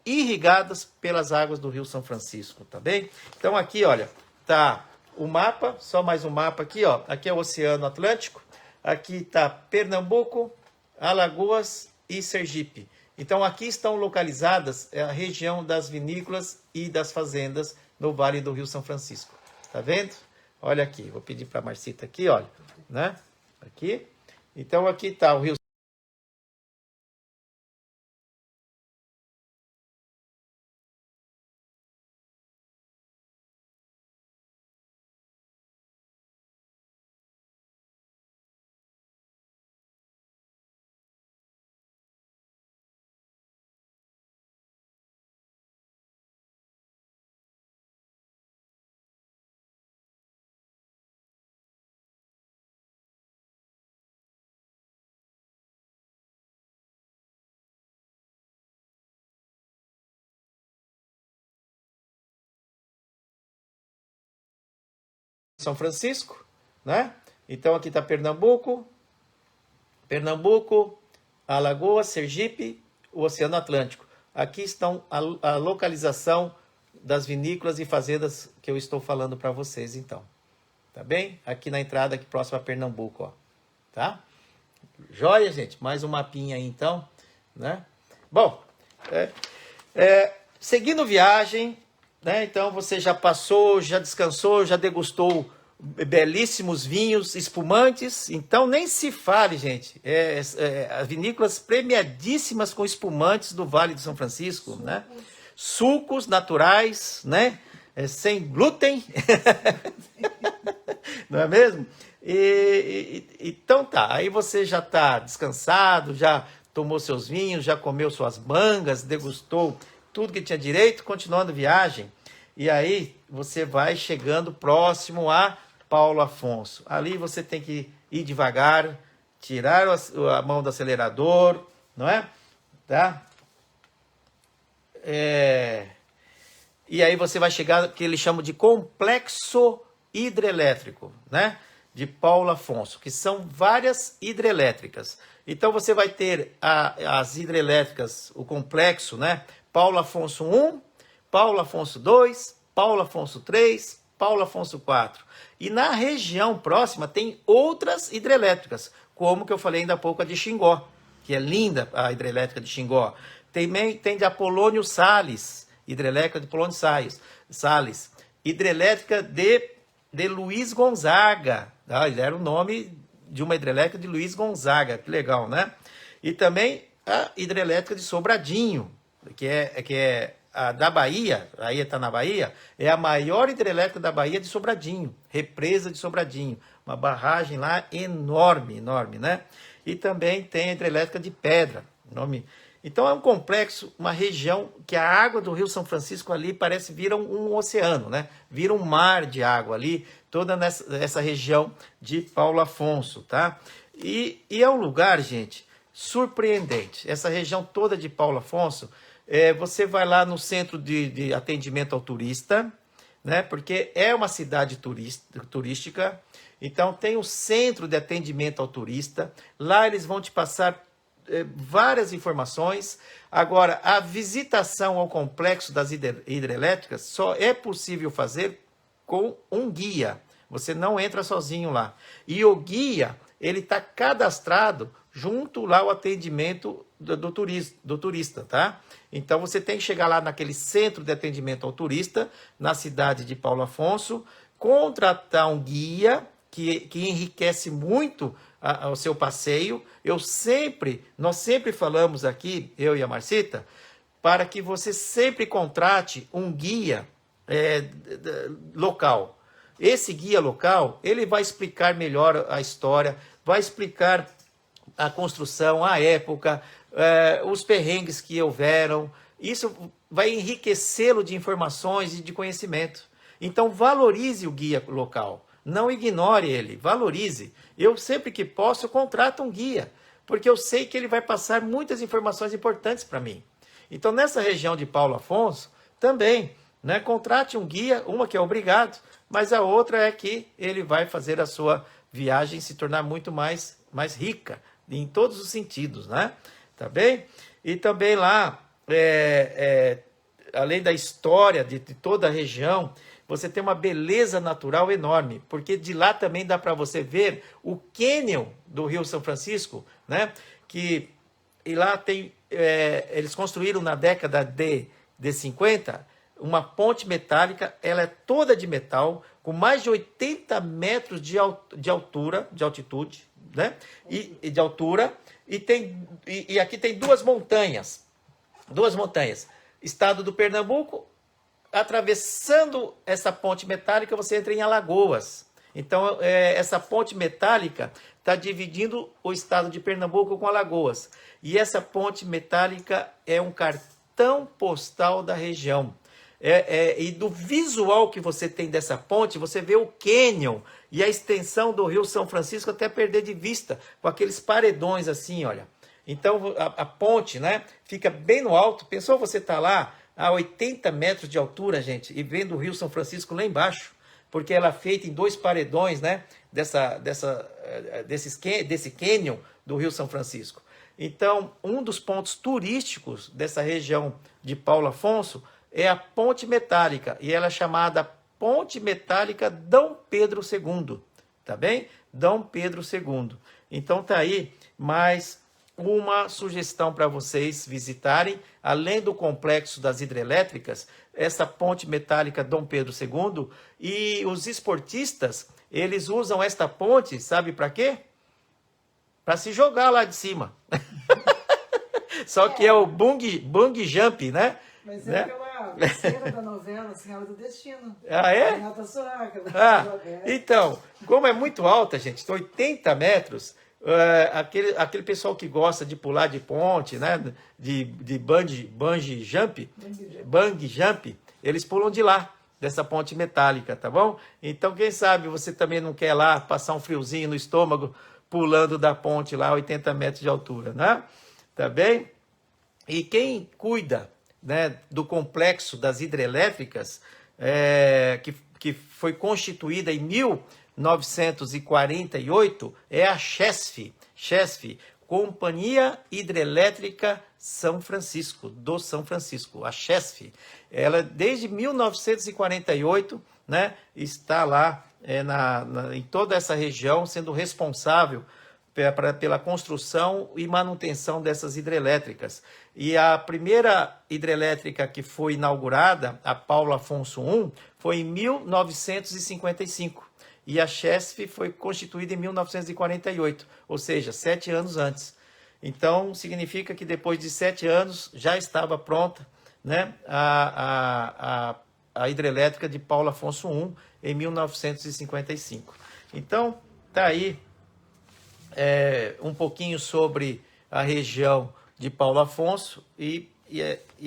irrigadas pelas águas do Rio São Francisco, tá bem? Então aqui, olha, tá o mapa, só mais um mapa aqui, ó. Aqui é o Oceano Atlântico, aqui tá Pernambuco, Alagoas e Sergipe. Então aqui estão localizadas a região das vinícolas e das fazendas no Vale do Rio São Francisco. Tá vendo? Olha aqui, vou pedir para a Marcita aqui, olha, né? Aqui. Então aqui tá o Rio São Francisco, né? Então aqui está Pernambuco, Alagoas, Sergipe, o Oceano Atlântico. Aqui estão a localização das vinícolas e fazendas que eu estou falando para vocês, então. Tá bem? Aqui na entrada, aqui próximo a Pernambuco, ó. Tá? Joia, gente? Mais um mapinha aí, então, né? Bom, seguindo viagem, né? Então você já passou, já descansou, já degustou belíssimos vinhos espumantes. Então nem se fale, gente. As vinícolas premiadíssimas com espumantes do Vale do São Francisco, né? Sucos naturais, né? Sem glúten. Não é mesmo? Então tá, aí você já está descansado, já tomou seus vinhos, já comeu suas mangas, degustou tudo que tinha direito, continuando viagem. E aí você vai chegando próximo a Paulo Afonso. Ali você tem que ir devagar, tirar a mão do acelerador, não é? Tá? E aí você vai chegar no que eles chamam de complexo hidrelétrico, né? De Paulo Afonso, que são várias hidrelétricas. Então você vai ter as hidrelétricas, o complexo, né? Paulo Afonso 1, Paulo Afonso 2, Paulo Afonso 3, Paulo Afonso 4. E na região próxima tem outras hidrelétricas, como que eu falei ainda há pouco a de Xingó, que é linda a hidrelétrica de Xingó. Tem de Apolônio Salles, hidrelétrica de Apolônio Salles. Hidrelétrica de Luiz Gonzaga. Ele era o nome de uma hidrelétrica de Luiz Gonzaga. Que legal, né? E também a hidrelétrica de Sobradinho, que é a da Bahia, aí está na Bahia, é a maior hidrelétrica da Bahia de Sobradinho, represa de Sobradinho. Uma barragem lá enorme, né? E também tem a hidrelétrica de Pedra, nome. Então é um complexo, uma região que a água do Rio São Francisco ali parece vira um oceano, né? Vira um mar de água ali, toda essa região de Paulo Afonso, tá? E é um lugar, gente, surpreendente. Essa região toda de Paulo Afonso, você vai lá no centro de atendimento ao turista, né? Porque é uma cidade turística, então tem o centro de atendimento ao turista. Lá eles vão te passar várias informações. Agora, a visitação ao complexo das hidrelétricas só é possível fazer com um guia. Você não entra sozinho lá. E o guia, ele está cadastrado junto lá ao atendimento do turista, tá? Então, você tem que chegar lá naquele centro de atendimento ao turista, na cidade de Paulo Afonso, contratar um guia que enriquece muito o seu passeio. Nós sempre falamos aqui, eu e a Marcita, para que você sempre contrate um guia local. Esse guia local, ele vai explicar melhor a história, vai explicar a construção, a época, os perrengues que houveram. Isso vai enriquecê-lo de informações e de conhecimento. Então, valorize o guia local. Não ignore ele, valorize. Eu, sempre que posso, eu contrato um guia, porque eu sei que ele vai passar muitas informações importantes para mim. Então, nessa região de Paulo Afonso, também, né, contrate um guia, uma que é obrigado, mas a outra é que ele vai fazer a sua viagem se tornar muito mais rica, em todos os sentidos, né? Tá bem? E também lá, além da história de toda a região, você tem uma beleza natural enorme, porque de lá também dá para você ver o cânion do Rio São Francisco, né? E lá tem, eles construíram na década de 50 uma ponte metálica, ela é toda de metal, com mais de 80 metros de altitude, né? E de altura, e aqui tem duas montanhas, estado do Pernambuco. Atravessando essa ponte metálica, você entra em Alagoas. Então, essa ponte metálica está dividindo o estado de Pernambuco com Alagoas. E essa ponte metálica é um cartão postal da região. E do visual que você tem dessa ponte, você vê o cânion e a extensão do Rio São Francisco até perder de vista, com aqueles paredões assim, olha. Então, a ponte, né, fica bem no alto. Pensou você estar lá a 80 metros de altura, gente, e vendo o Rio São Francisco lá embaixo. porque ela é feita em 2 paredões, né? Desse cânion do Rio São Francisco. Então, um dos pontos turísticos dessa região de Paulo Afonso é a Ponte Metálica, e ela é chamada Ponte Metálica Dom Pedro II, tá bem? Dom Pedro II. Então tá aí mais uma sugestão para vocês visitarem, além do complexo das hidrelétricas, essa Ponte Metálica Dom Pedro II, e os esportistas, eles usam esta ponte, sabe para quê? Para se jogar lá de cima. Só que é o bungee jump, né? Mas né? é aquela cena da novela Senhora do Destino. Ah, é? Renata Soraka. Então, como é muito alta, gente, 80 metros, aquele pessoal que gosta de pular de ponte, né? De bungee jump, eles pulam de lá, dessa ponte metálica, tá bom? Então, quem sabe você também não quer lá passar um friozinho no estômago pulando da ponte lá, 80 metros de altura, né? Tá bem? E quem cuida, né, do complexo das hidrelétricas, que foi constituída em 1948, é a CHESF, Companhia Hidrelétrica São Francisco, do São Francisco, a CHESF. Ela, desde 1948, né, está lá em toda essa região, sendo responsável pela construção e manutenção dessas hidrelétricas. E a primeira hidrelétrica que foi inaugurada, a Paulo Afonso I, foi em 1955. E a CHESF foi constituída em 1948, ou seja, 7 anos antes. Então, significa que depois de 7 anos já estava pronta, né, a hidrelétrica de Paulo Afonso I, em 1955. Então, está aí um pouquinho sobre a região de Paulo Afonso e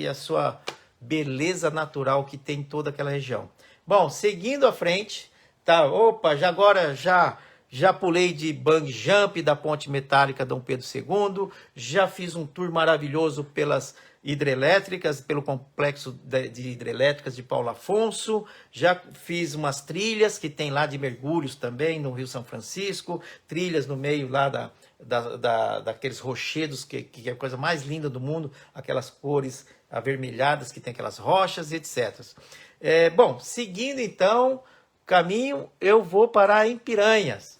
a sua beleza natural que tem toda aquela região. Bom, seguindo à frente, tá? Opa, já pulei de bungee jump da Ponte Metálica Dom Pedro II, já fiz um tour maravilhoso pelas hidrelétricas, pelo complexo de hidrelétricas de Paulo Afonso, já fiz umas trilhas que tem lá de mergulhos também no Rio São Francisco, trilhas no meio lá daqueles rochedos, que é a coisa mais linda do mundo, aquelas cores avermelhadas que tem aquelas rochas, etc. Bom, seguindo então caminho, eu vou parar em Piranhas,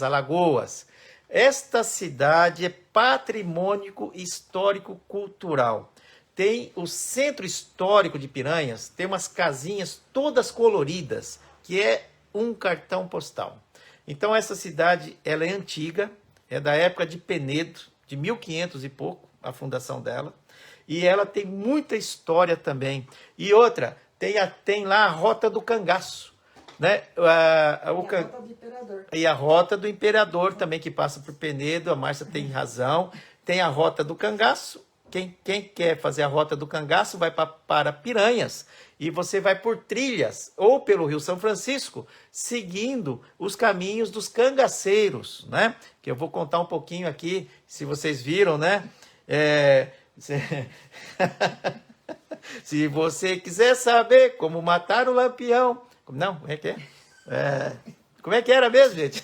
Alagoas. Esta cidade é patrimônio histórico-cultural. Tem o centro histórico de Piranhas, tem umas casinhas todas coloridas, que é um cartão postal. Então essa cidade, ela é antiga, é da época de Penedo, de 1500 e pouco, a fundação dela. E ela tem muita história também. E outra, tem lá a Rota do Cangaço, né? Rota do Imperador. E a Rota do Imperador também, que passa por Penedo, a Márcia tem razão. Tem a Rota do Cangaço. Quem quer fazer a Rota do Cangaço vai para Piranhas. E você vai por trilhas, ou pelo Rio São Francisco, seguindo os caminhos dos cangaceiros, né? Que eu vou contar um pouquinho aqui, se vocês viram, né? Se você quiser saber como matar o Lampião... Não, como é que é? Como é que era mesmo, gente?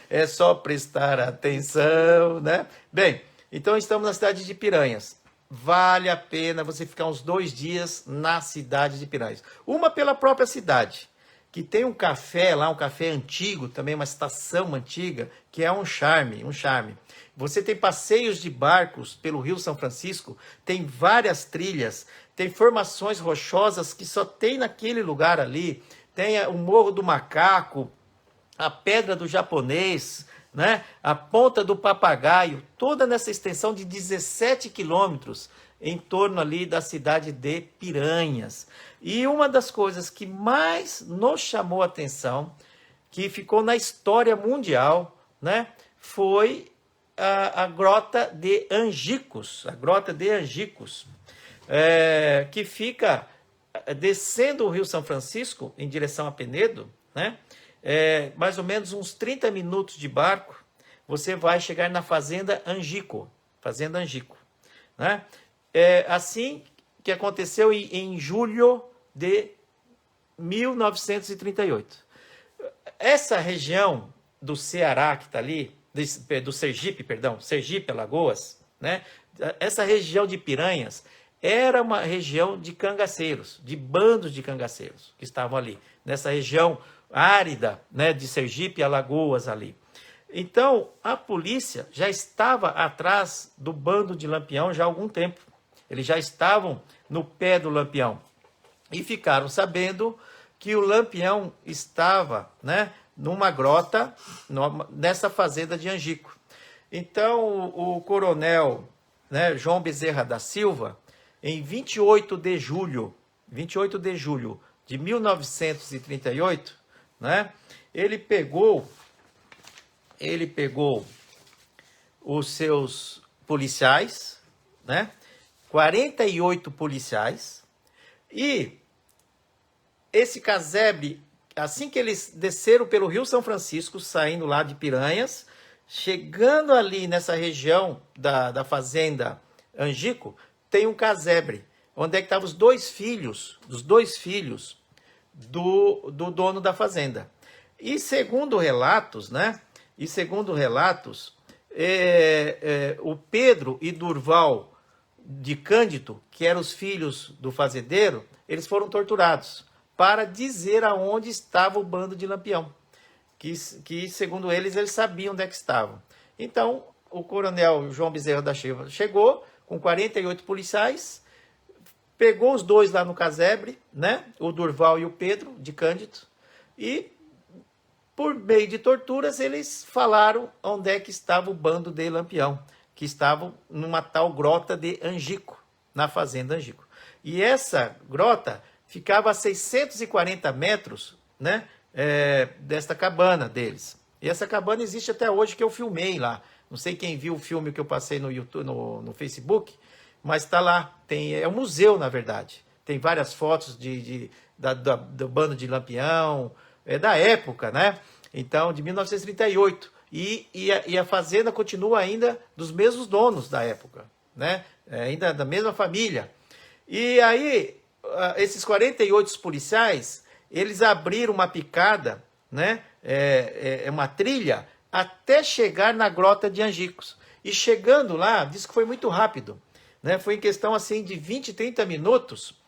É só prestar atenção, né? Bem, então estamos na cidade de Piranhas. Vale a pena você ficar uns 2 dias na cidade de Piranhas. Uma pela própria cidade, que tem um café lá, um café antigo, também uma estação antiga, que é um charme. Você tem passeios de barcos pelo Rio São Francisco, tem várias trilhas, tem formações rochosas que só tem naquele lugar ali, tem o Morro do Macaco, a Pedra do Japonês, né? A Ponta do Papagaio, toda nessa extensão de 17 quilômetros em torno ali da cidade de Piranhas. E uma das coisas que mais nos chamou a atenção, que ficou na história mundial, né? Foi a Grota de Angicos, que fica descendo o Rio São Francisco em direção a Penedo, né? Mais ou menos uns 30 minutos de barco, você vai chegar na Fazenda Angico, né? Assim que aconteceu em julho de 1938. Essa região do Ceará que está ali, do Sergipe, perdão, Sergipe, Alagoas, né? Essa região de Piranhas era uma região de cangaceiros, de bandos de cangaceiros que estavam ali, nessa região árida, né, de Sergipe e Alagoas ali. Então, a polícia já estava atrás do bando de Lampião já há algum tempo. Eles já estavam no pé do Lampião. E ficaram sabendo que o Lampião estava, né, numa grota, nessa fazenda de Angico. Então, o coronel, né, João Bezerra da Silva, em 28 de julho de 1938, né, ele pegou os seus policiais, né, 48 policiais, e esse casebre, assim que eles desceram pelo Rio São Francisco, saindo lá de Piranhas, chegando ali nessa região da fazenda Angico, tem um casebre, onde é que estavam os dois filhos do dono da fazenda. E segundo relatos, né? O Pedro e Durval de Cândido, que eram os filhos do fazendeiro, eles foram torturados para dizer aonde estava o bando de Lampião, que segundo eles sabiam onde é que estavam. Então, o coronel João Bezerra da Silva chegou com 48 policiais, pegou os dois lá no casebre, né? O Durval e o Pedro de Cândido, e por meio de torturas eles falaram onde é que estava o bando de Lampião, que estavam numa tal grota de Angico, na fazenda Angico. E essa grota ficava a 640 metros, né, desta cabana deles. E essa cabana existe até hoje, que eu filmei lá. Não sei quem viu o filme que eu passei no YouTube, no Facebook, mas está lá. É um museu, na verdade. Tem várias fotos do bando de Lampião, da época, né? Então, de 1938. E a fazenda continua ainda dos mesmos donos da época, né? Ainda da mesma família. E aí, esses 48 policiais, eles abriram uma picada, né? Uma trilha, até chegar na grota de Angicos. E chegando lá, diz que foi muito rápido, né? Foi em questão assim de 20, 30 minutos,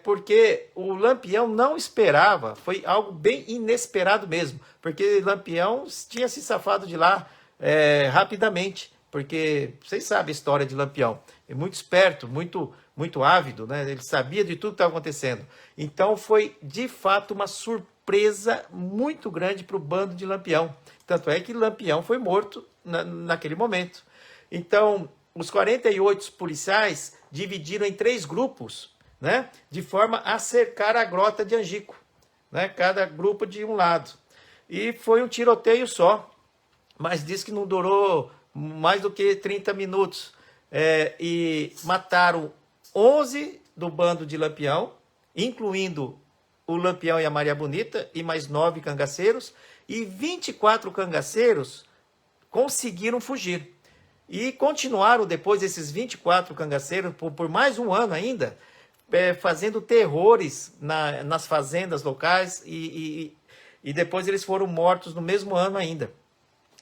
porque o Lampião não esperava, foi algo bem inesperado mesmo, porque Lampião tinha se safado de lá rapidamente, porque vocês sabem a história de Lampião, é muito esperto, muito ávido, né? Ele sabia de tudo que estava acontecendo. Então foi de fato uma surpresa muito grande para o bando de Lampião. Tanto é que Lampião foi morto naquele momento. Então, os 48 policiais dividiram em 3 grupos, né, de forma a cercar a grota de Angico, né, cada grupo de um lado. E foi um tiroteio só, mas diz que não durou mais do que 30 minutos. E mataram 11 do bando de Lampião, incluindo o Lampião e a Maria Bonita, e mais 9 cangaceiros, e 24 cangaceiros conseguiram fugir. E continuaram depois, esses 24 cangaceiros, por mais um ano ainda, fazendo terrores nas fazendas locais, e depois eles foram mortos no mesmo ano ainda,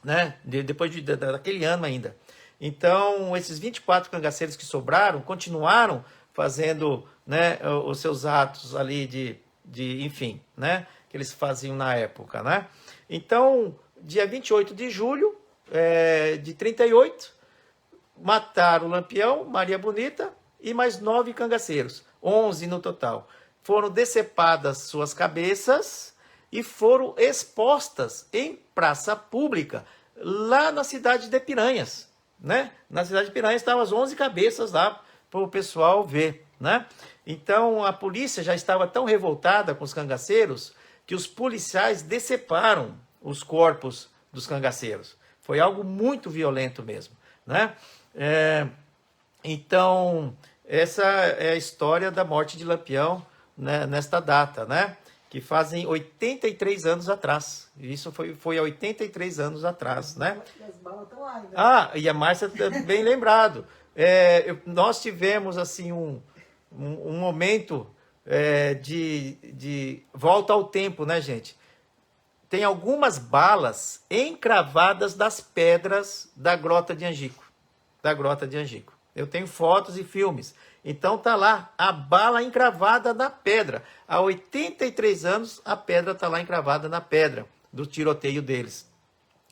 né? Depois daquele ano ainda. Então, esses 24 cangaceiros que sobraram, continuaram fazendo, né, os seus atos ali enfim, né, que eles faziam na época, né? Então, dia 28 de julho de 38, mataram o Lampião, Maria Bonita e mais 9 cangaceiros, 11 no total. Foram decepadas suas cabeças e foram expostas em praça pública, lá na cidade de Piranhas, né? Na cidade de Piranhas estavam as 11 cabeças lá para o pessoal ver, né? Então a polícia já estava tão revoltada com os cangaceiros que os policiais deceparam os corpos dos cangaceiros. Foi algo muito violento mesmo, né? Então, essa é a história da morte de Lampião, né, nesta data, né? Que fazem 83 anos atrás. Isso foi há 83 anos atrás, né? As balas estão lá ainda. E a Márcia bem lembrado. Nós tivemos, assim, um momento de volta ao tempo, né, gente? Tem algumas balas encravadas das pedras da Grota de Angico. Da Grota de Angico. Eu tenho fotos e filmes. Então tá lá a bala encravada na pedra. Há 83 anos a pedra tá lá encravada na pedra do tiroteio deles.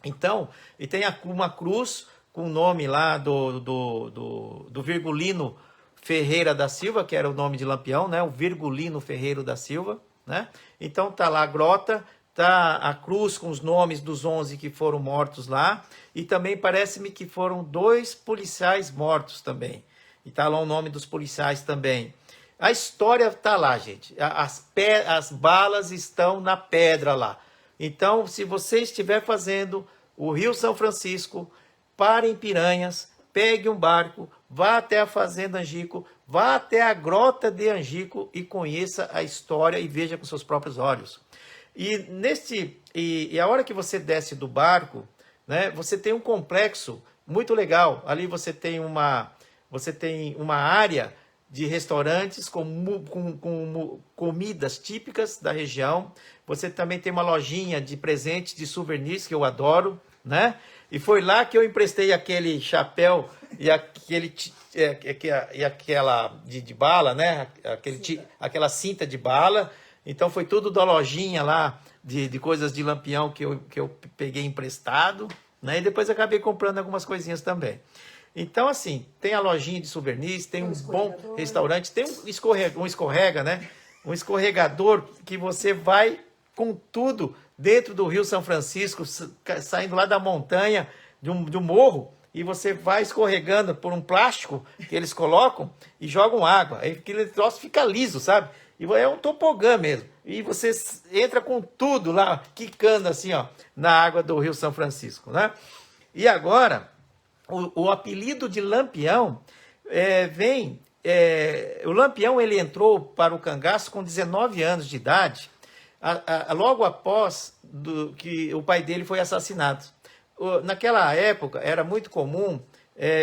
Então, e tem uma cruz com o nome lá do Virgulino Ferreira da Silva, que era o nome de Lampião, né? O Virgulino Ferreira da Silva, né? Então tá lá a grota, tá a cruz com os nomes dos 11 que foram mortos lá, e também parece-me que foram 2 policiais mortos também. E tá lá o nome dos policiais também. A história tá lá, gente. As balas estão na pedra lá. Então, se você estiver fazendo o Rio São Francisco, pare em Piranhas, pegue um barco, vá até a Fazenda Angico, vá até a Grota de Angico e conheça a história e veja com seus próprios olhos. E a hora que você desce do barco, né, você tem um complexo muito legal. Ali você tem uma área de restaurantes com comidas típicas da região. Você também tem uma lojinha de presentes, de souvenirs, que eu adoro, né? E foi lá que eu emprestei aquele chapéu e aquela de bala, né? Aquela cinta de bala. Então foi tudo da lojinha lá de coisas de Lampião que eu peguei emprestado, né? E depois acabei comprando algumas coisinhas também. Então, assim, tem a lojinha de souvenirs, tem um bom restaurante, tem um escorrega, né? Um escorregador que você vai com tudo dentro do Rio São Francisco, saindo lá da montanha, de um morro, e você vai escorregando por um plástico que eles colocam e jogam água. Aí aquele troço fica liso, sabe? E é um tobogã mesmo. E você entra com tudo lá, quicando assim, ó, na água do Rio São Francisco, né? E agora, o apelido de Lampião vem... o Lampião, ele entrou para o cangaço com 19 anos de idade, logo após que o pai dele foi assassinado. Naquela época, era muito comum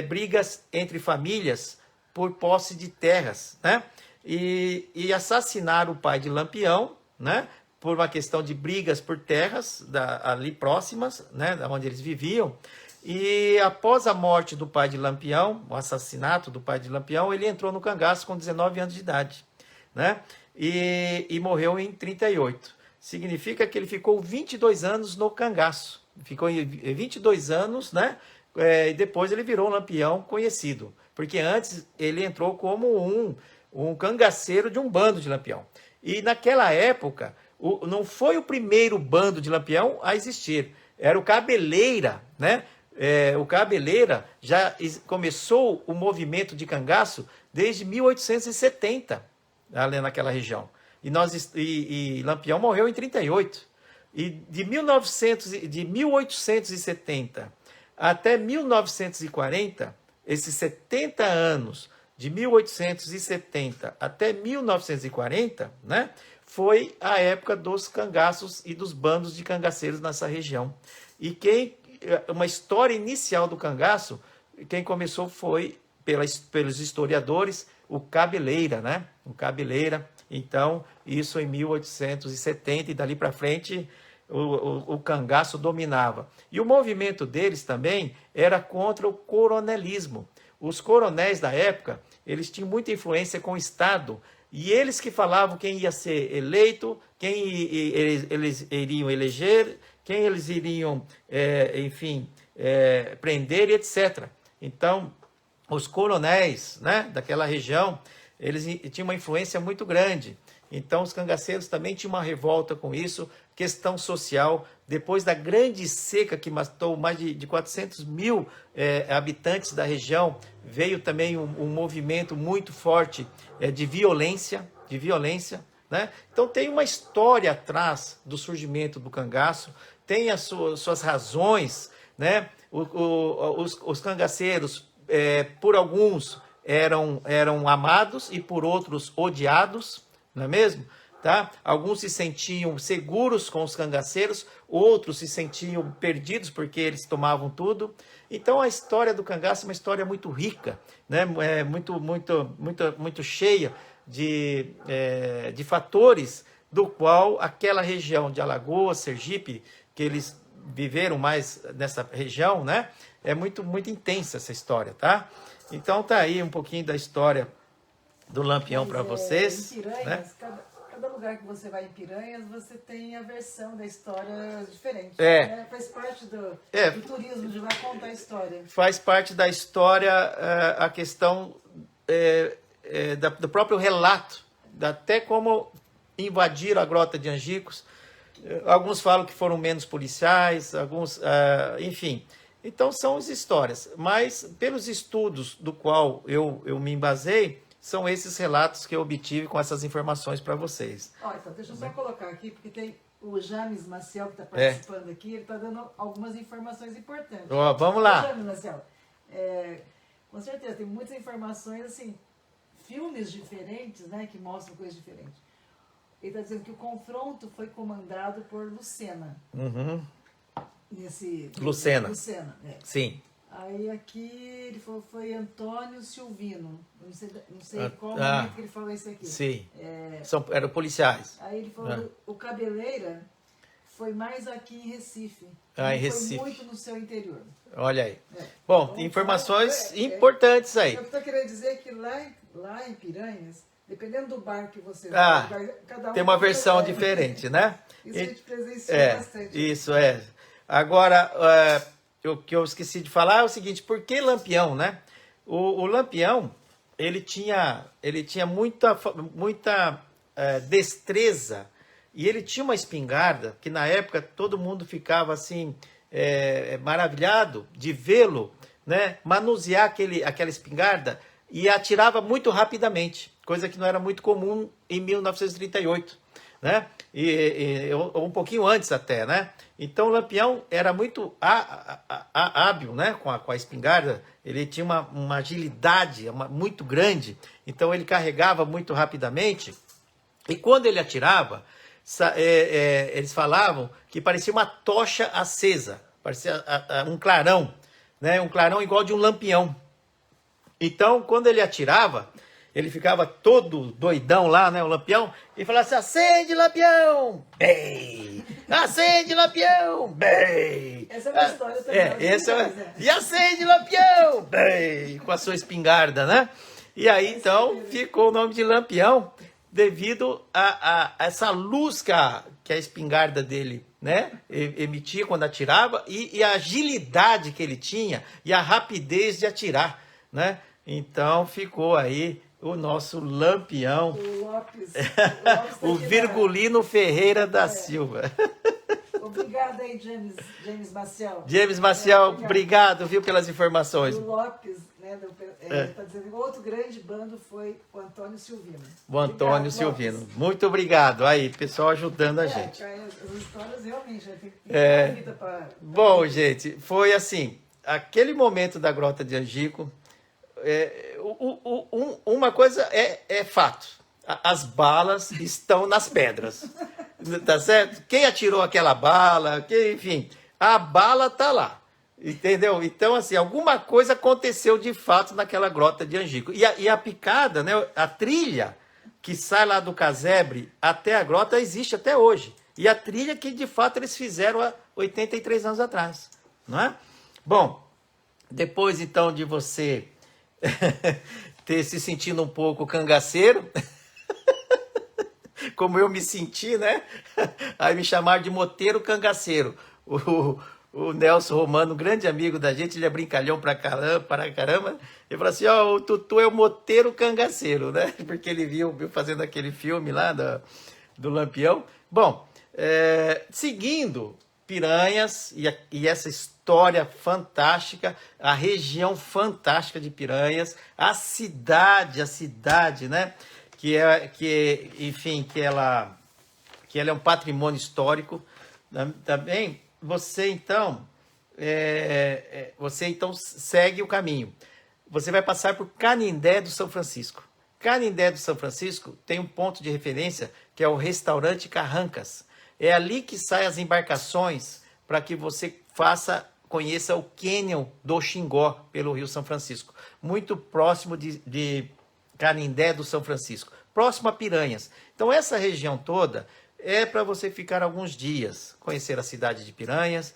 brigas entre famílias por posse de terras, né? E assassinar o pai de Lampião, né? Por uma questão de brigas por terras ali próximas, né? Onde eles viviam. E após a morte do pai de Lampião, o assassinato do pai de Lampião, ele entrou no cangaço com 19 anos de idade, né? E morreu em 38. Significa que ele ficou 22 anos no cangaço. Ficou 22 anos, né? E depois ele virou um Lampião conhecido. Porque antes ele entrou como um cangaceiro de um bando de Lampião. E naquela época, não foi o primeiro bando de Lampião a existir. Era o Cabeleira, né? O Cabeleira já começou o movimento de cangaço desde 1870, ali naquela região. E Lampião morreu em 38. E de 1870 até 1940, esses 70 anos, de 1870 até 1940, né, foi a época dos cangaços e dos bandos de cangaceiros nessa região. E uma história inicial do cangaço, quem começou foi, pelos historiadores, o Cabeleira, né? O Cabeleira. Então, isso em 1870, e dali para frente o cangaço dominava. E o movimento deles também era contra o coronelismo. Os coronéis da época, eles tinham muita influência com o Estado, e eles que falavam quem ia ser eleito, quem eles iriam eleger, quem eles iriam, prender e etc. Então, os coronéis, né, daquela região, eles tinham uma influência muito grande. Então, os cangaceiros também tinham uma revolta com isso, questão social. Depois da grande seca que matou mais de 400 mil habitantes da região, veio também um movimento muito forte de violência, né? Então, tem uma história atrás do surgimento do cangaço, tem as suas razões, né? Os cangaceiros, por alguns, eram amados e por outros odiados, não é mesmo? Tá? Alguns se sentiam seguros com os cangaceiros, outros se sentiam perdidos porque eles tomavam tudo. Então a história do cangaço é uma história muito rica, né? Muito cheia de fatores do qual aquela região de Alagoas, Sergipe, que eles viveram mais nessa região, né? É muito, muito intensa essa história, tá? Então tá aí um pouquinho da história do Lampião para vocês. Em Piranhas, né? cada lugar que você vai em Piranhas, você tem a versão da história diferente. Faz parte do turismo de lá contar a história. Faz parte da história a questão do próprio relato, até como invadiram a Grota de Angicos. Alguns falam que foram menos policiais, alguns, enfim. Então são as histórias, mas pelos estudos do qual eu me embasei, são esses relatos que eu obtive com essas informações para vocês. Então, deixa eu só colocar aqui, porque tem o James Maciel que está participando aqui, ele está dando algumas informações importantes. Vamos lá. James Maciel, com certeza, tem muitas informações, assim, filmes diferentes, né, que mostram coisas diferentes. Ele está dizendo que o confronto foi comandado por Lucena. Uhum. Lucena. Sim. Aí aqui ele falou foi Antônio Silvino. Não sei qual momento que ele falou isso aqui. Sim. Eram policiais. Aí ele falou o Cabeleira foi mais aqui em Recife. Em Recife. Foi muito no seu interior. Olha aí. Bom, então, informações importantes aí. Eu estou querendo dizer que lá em Piranhas, dependendo do bar que você vai, cada um tem uma versão diferente, né? Isso a gente presenciou bastante. Isso é. Agora, o que eu esqueci de falar é o seguinte, por que Lampião, né? O Lampião, ele tinha muita destreza e ele tinha uma espingarda que na época todo mundo ficava assim, maravilhado de vê-lo, né? Manusear aquela espingarda e atirava muito rapidamente, coisa que não era muito comum em 1938, né? E um pouquinho antes até, né? Então o Lampião era muito hábil, né? Com a espingarda, ele tinha uma agilidade muito grande, então ele carregava muito rapidamente, e quando ele atirava, eles falavam que parecia uma tocha acesa, parecia um clarão, né? Um clarão igual de um lampião. Então, quando ele atirava, ele ficava todo doidão lá, né, o Lampião, e falava assim, acende, Lampião! Bem! Acende, Lampião! Bem! Essa é uma história também. E acende, Lampião! Bem! Com a sua espingarda, né? E aí, então, ficou o nome de Lampião, devido a essa luz que a espingarda dele, né, emitia quando atirava, e a agilidade que ele tinha, e a rapidez de atirar, né? Então, ficou aí o nosso Lampião, o Lopes o Virgulino Ferreira da Silva. Obrigada aí, James Maciel. James Maciel, obrigado, viu, pelas informações. O Lopes, né, está dizendo que outro grande bando foi o Antônio Silvino. O Antônio Silvino. Lopes. Muito obrigado. Aí, pessoal ajudando a gente. As histórias realmente tem vida para... Bom, gente, foi assim, aquele momento da Grota de Angico, uma coisa é fato, as balas estão nas pedras, tá certo? Quem atirou aquela bala, enfim, a bala tá lá, entendeu? Então, assim, alguma coisa aconteceu de fato naquela Grota de Angico. E a picada, né, a trilha que sai lá do casebre até a grota existe até hoje. E a trilha que de fato eles fizeram há 83 anos atrás, não é? Bom, depois então de você ter se sentindo um pouco cangaceiro, como eu me senti, né? Aí me chamaram de moteiro cangaceiro. O Nelson Romano, um grande amigo da gente, ele é brincalhão pra caramba. Ele falou assim, o Tutu é o moteiro cangaceiro, né? Porque ele viu fazendo aquele filme lá do Lampião. Bom, seguindo Piranhas e essa história fantástica, a região fantástica de Piranhas, a cidade, né? Enfim, que ela é um patrimônio histórico. Também você então segue o caminho. Você vai passar por Canindé do São Francisco. Canindé do São Francisco tem um ponto de referência que é o restaurante Carrancas. É ali que saem as embarcações para que você conheça o Cânion do Xingó pelo Rio São Francisco. Muito próximo de Canindé do São Francisco, próximo a Piranhas. Então essa região toda é para você ficar alguns dias, conhecer a cidade de Piranhas.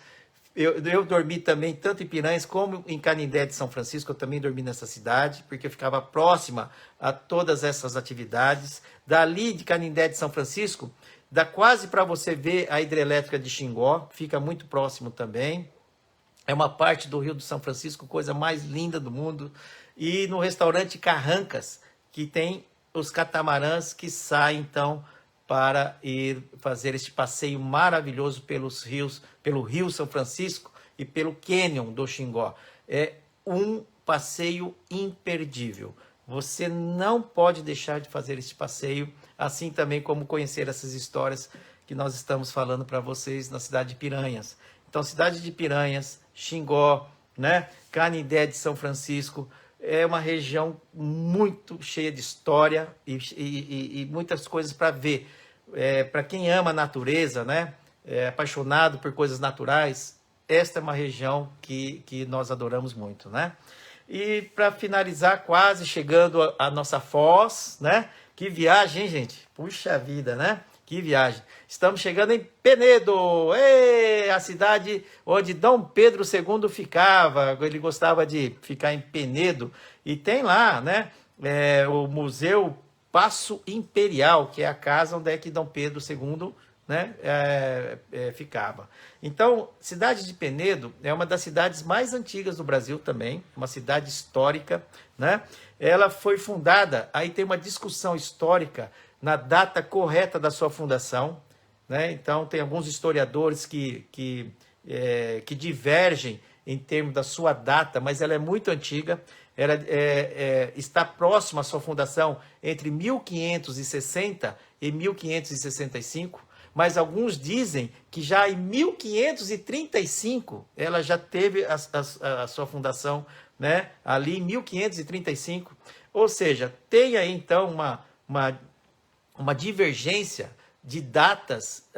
Eu dormi também tanto em Piranhas como em Canindé de São Francisco, eu também dormi nessa cidade, porque eu ficava próxima a todas essas atividades. Dali de Canindé de São Francisco, dá quase para você ver a hidrelétrica de Xingó, fica muito próximo também. É uma parte do Rio do São Francisco, coisa mais linda do mundo. E no restaurante Carrancas, que tem os catamarãs que saem, então, para ir fazer este passeio maravilhoso pelos rios, pelo Rio São Francisco e pelo Cânion do Xingó. É um passeio imperdível. Você não pode deixar de fazer este passeio, assim também como conhecer essas histórias que nós estamos falando para vocês na cidade de Piranhas. Então, cidade de Piranhas, Xingó, né? Canindé de São Francisco, é uma região muito cheia de história e muitas coisas para ver. Para quem ama a natureza, né? Apaixonado por coisas naturais, esta é uma região que nós adoramos muito, né? E para finalizar, quase chegando a nossa Foz, né? Que viagem, hein, gente? Puxa vida, né? Que viagem. Estamos chegando em Penedo, a cidade onde Dom Pedro II ficava. Ele gostava de ficar em Penedo. E tem lá, né, o Museu Paço Imperial, que é a casa onde é que Dom Pedro II, né, ficava. Então, cidade de Penedo é uma das cidades mais antigas do Brasil também, uma cidade histórica, né? Ela foi fundada, aí tem uma discussão histórica na data correta da sua fundação, né? Então, tem alguns historiadores que divergem em termos da sua data, mas ela é muito antiga. Ela está próxima à sua fundação entre 1560 e 1565, mas alguns dizem que já em 1535 ela já teve a sua fundação, né? Ali em 1535. Ou seja, tem aí então uma divergência de datas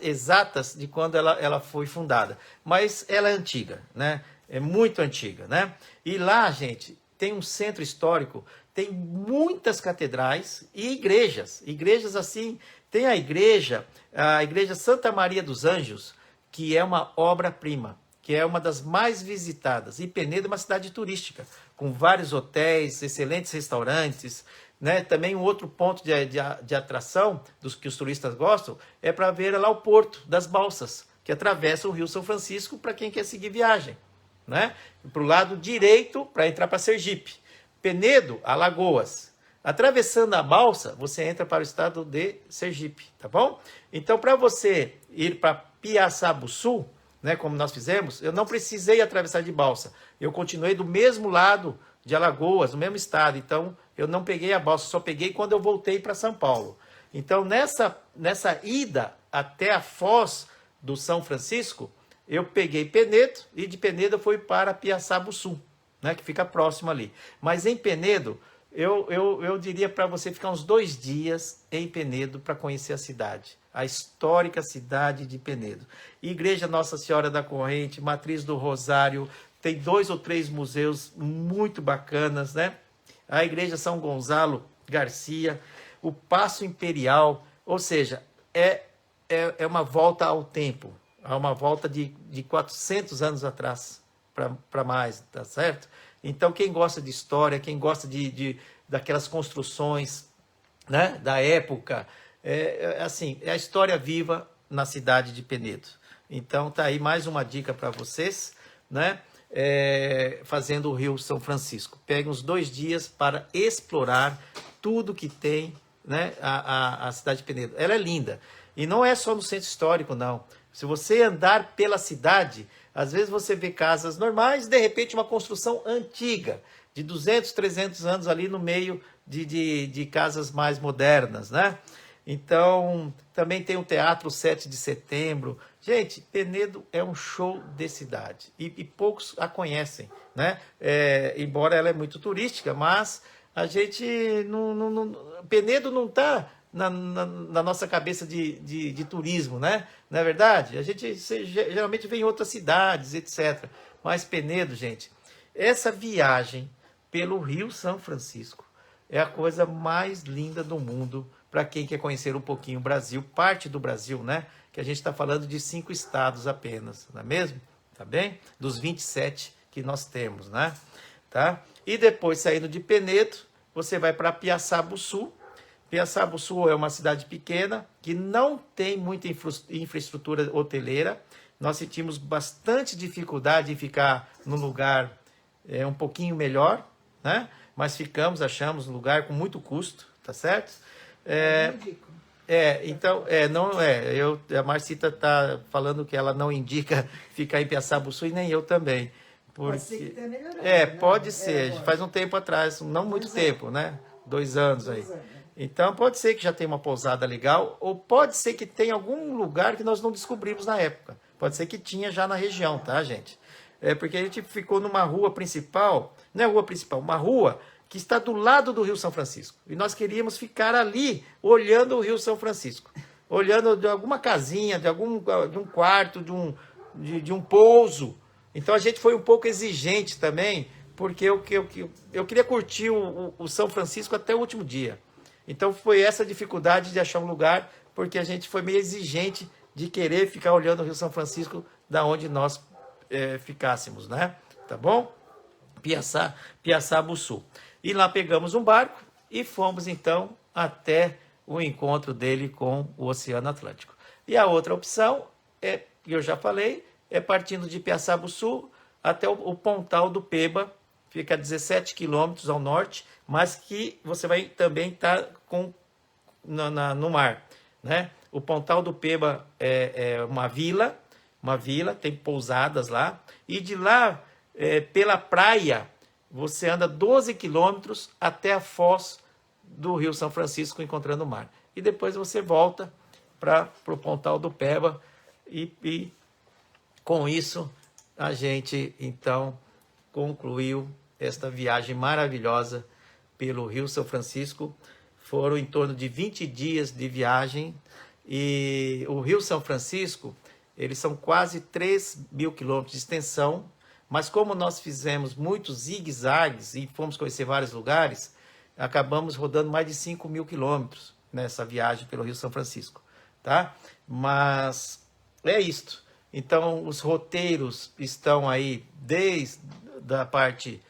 exatas de quando ela foi fundada. Mas ela é antiga, né? É muito antiga, né? E lá, gente, tem um centro histórico, tem muitas catedrais e igrejas. Igrejas assim, tem a igreja Santa Maria dos Anjos, que é uma obra-prima, que é uma das mais visitadas. E Penedo é uma cidade turística, com vários hotéis, excelentes restaurantes, né? Também um outro ponto de atração dos que os turistas gostam é para ver lá o Porto das Balsas, que atravessa o Rio São Francisco para quem quer seguir viagem, né? Para o lado direito, para entrar para Sergipe. Penedo, Alagoas. Atravessando a balsa, você entra para o estado de Sergipe, tá bom? Então, para você ir para Piaçabuçu, né, como nós fizemos, eu não precisei atravessar de balsa. Eu continuei do mesmo lado de Alagoas, no mesmo estado. Então, eu não peguei a balsa, só peguei quando eu voltei para São Paulo. Então, nessa ida até a Foz do São Francisco, eu peguei Penedo e de Penedo eu fui para Piaçabuçu, né, que fica próximo ali. Mas em Penedo, eu diria para você ficar uns 2 dias em Penedo para conhecer a cidade, a histórica cidade de Penedo. Igreja Nossa Senhora da Corrente, Matriz do Rosário, tem 2 ou 3 museus muito bacanas, né? A Igreja São Gonçalo Garcia, o Paço Imperial, ou seja, é uma volta ao tempo, é uma volta de 400 anos atrás para mais, tá certo? Então, quem gosta de história, quem gosta daquelas construções, né, da época, assim, é a história viva na cidade de Penedo. Então, tá aí mais uma dica para vocês, né? Fazendo o Rio São Francisco. Pegue uns 2 dias para explorar tudo que tem, né, a cidade de Penedo. Ela é linda. E não é só no centro histórico, não. Se você andar pela cidade, às vezes você vê casas normais, de repente uma construção antiga, de 200, 300 anos ali no meio de casas mais modernas, né? Então, também tem o Teatro 7 de Setembro. Gente, Penedo é um show de cidade e poucos a conhecem, né? Embora ela é muito turística, mas a gente Penedo não está na nossa cabeça de turismo, né? Não é verdade? A gente geralmente vem em outras cidades, etc. Mas Penedo, gente, essa viagem pelo Rio São Francisco, é a coisa mais linda do mundo para quem quer conhecer um pouquinho o Brasil, parte do Brasil, né? Que a gente está falando de 5 estados apenas, não é mesmo? Tá bem? Dos 27 que nós temos, né? Tá? E depois, saindo de Penedo, você vai para Piaçabuçu. Piaçabuçu é uma cidade pequena que não tem muita infraestrutura hoteleira. Nós sentimos bastante dificuldade em ficar num lugar um pouquinho melhor, né? Mas achamos um lugar com muito custo, tá certo? Então, a Marcita tá falando que ela não indica ficar em Piaçabuçu e nem eu também. Porque... Pode ser que tenha melhorado. pode ser. Faz um tempo atrás, não muito tempo, né? 2 anos aí. Então, pode ser que já tenha uma pousada legal, ou pode ser que tenha algum lugar que nós não descobrimos na época. Pode ser que tinha já na região, tá, gente? Porque a gente ficou numa rua principal, não é rua principal, uma rua que está do lado do Rio São Francisco. E nós queríamos ficar ali, olhando o Rio São Francisco. Olhando de alguma casinha, de um quarto, de um pouso. Então, a gente foi um pouco exigente também, porque eu queria curtir o São Francisco até o último dia. Então, foi essa dificuldade de achar um lugar, porque a gente foi meio exigente de querer ficar olhando o Rio São Francisco da onde nós ficássemos, né? Tá bom? Piaçabuçu. E lá pegamos um barco e fomos, então, até o encontro dele com o Oceano Atlântico. E a outra opção, que eu já falei, é partindo de Piaçabuçu até o Pontal do Peba, fica a 17 quilômetros ao norte, mas que você vai também estar no mar, né? O Pontal do Peba é uma vila, tem pousadas lá, e de lá, pela praia, você anda 12 quilômetros até a foz do Rio São Francisco, encontrando o mar. E depois você volta para o Pontal do Peba e com isso a gente, então, concluiu esta viagem maravilhosa pelo Rio São Francisco. Foram em torno de 20 dias de viagem e o Rio São Francisco, eles são quase 3.000 quilômetros de extensão, mas como nós fizemos muitos zigue-zagues e fomos conhecer vários lugares, acabamos rodando mais de 5.000 quilômetros nessa viagem pelo Rio São Francisco, tá? Mas é isto. Então, os roteiros estão aí desde a parte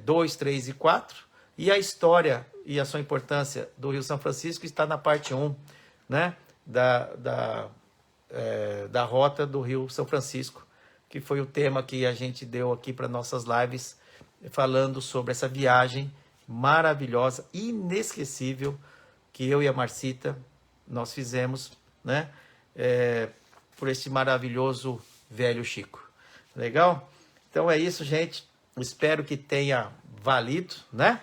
2, 3 e 4, e a história e a sua importância do Rio São Francisco está na parte 1, né? Da rota do Rio São Francisco, que foi o tema que a gente deu aqui para nossas lives, falando sobre essa viagem maravilhosa, inesquecível, que eu e a Marcita, nós fizemos, né? Por esse maravilhoso velho Chico. Legal? Então é isso, gente. Espero que tenha valido, né?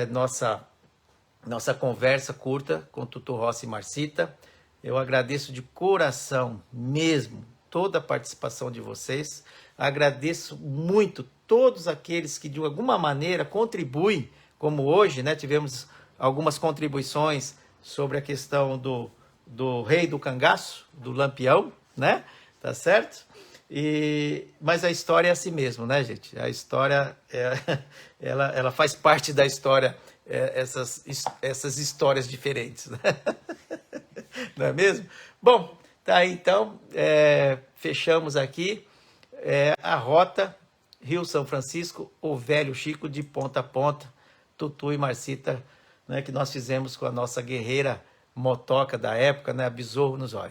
Nossa conversa curta com Tutu Rossi e Marcita. Eu agradeço de coração mesmo toda a participação de vocês. Agradeço muito todos aqueles que de alguma maneira contribuem, como hoje, né? Tivemos algumas contribuições sobre a questão do rei do cangaço, do Lampião, né? Tá certo? Mas a história é assim mesmo, né, gente? A história, ela faz parte da história, essas histórias diferentes, né? Não é mesmo? Bom, tá aí então, fechamos aqui a rota Rio São Francisco, o velho Chico de ponta a ponta, Tutu e Marcita, né, que nós fizemos com a nossa guerreira motoca da época, né, a Besouro nos Olhos.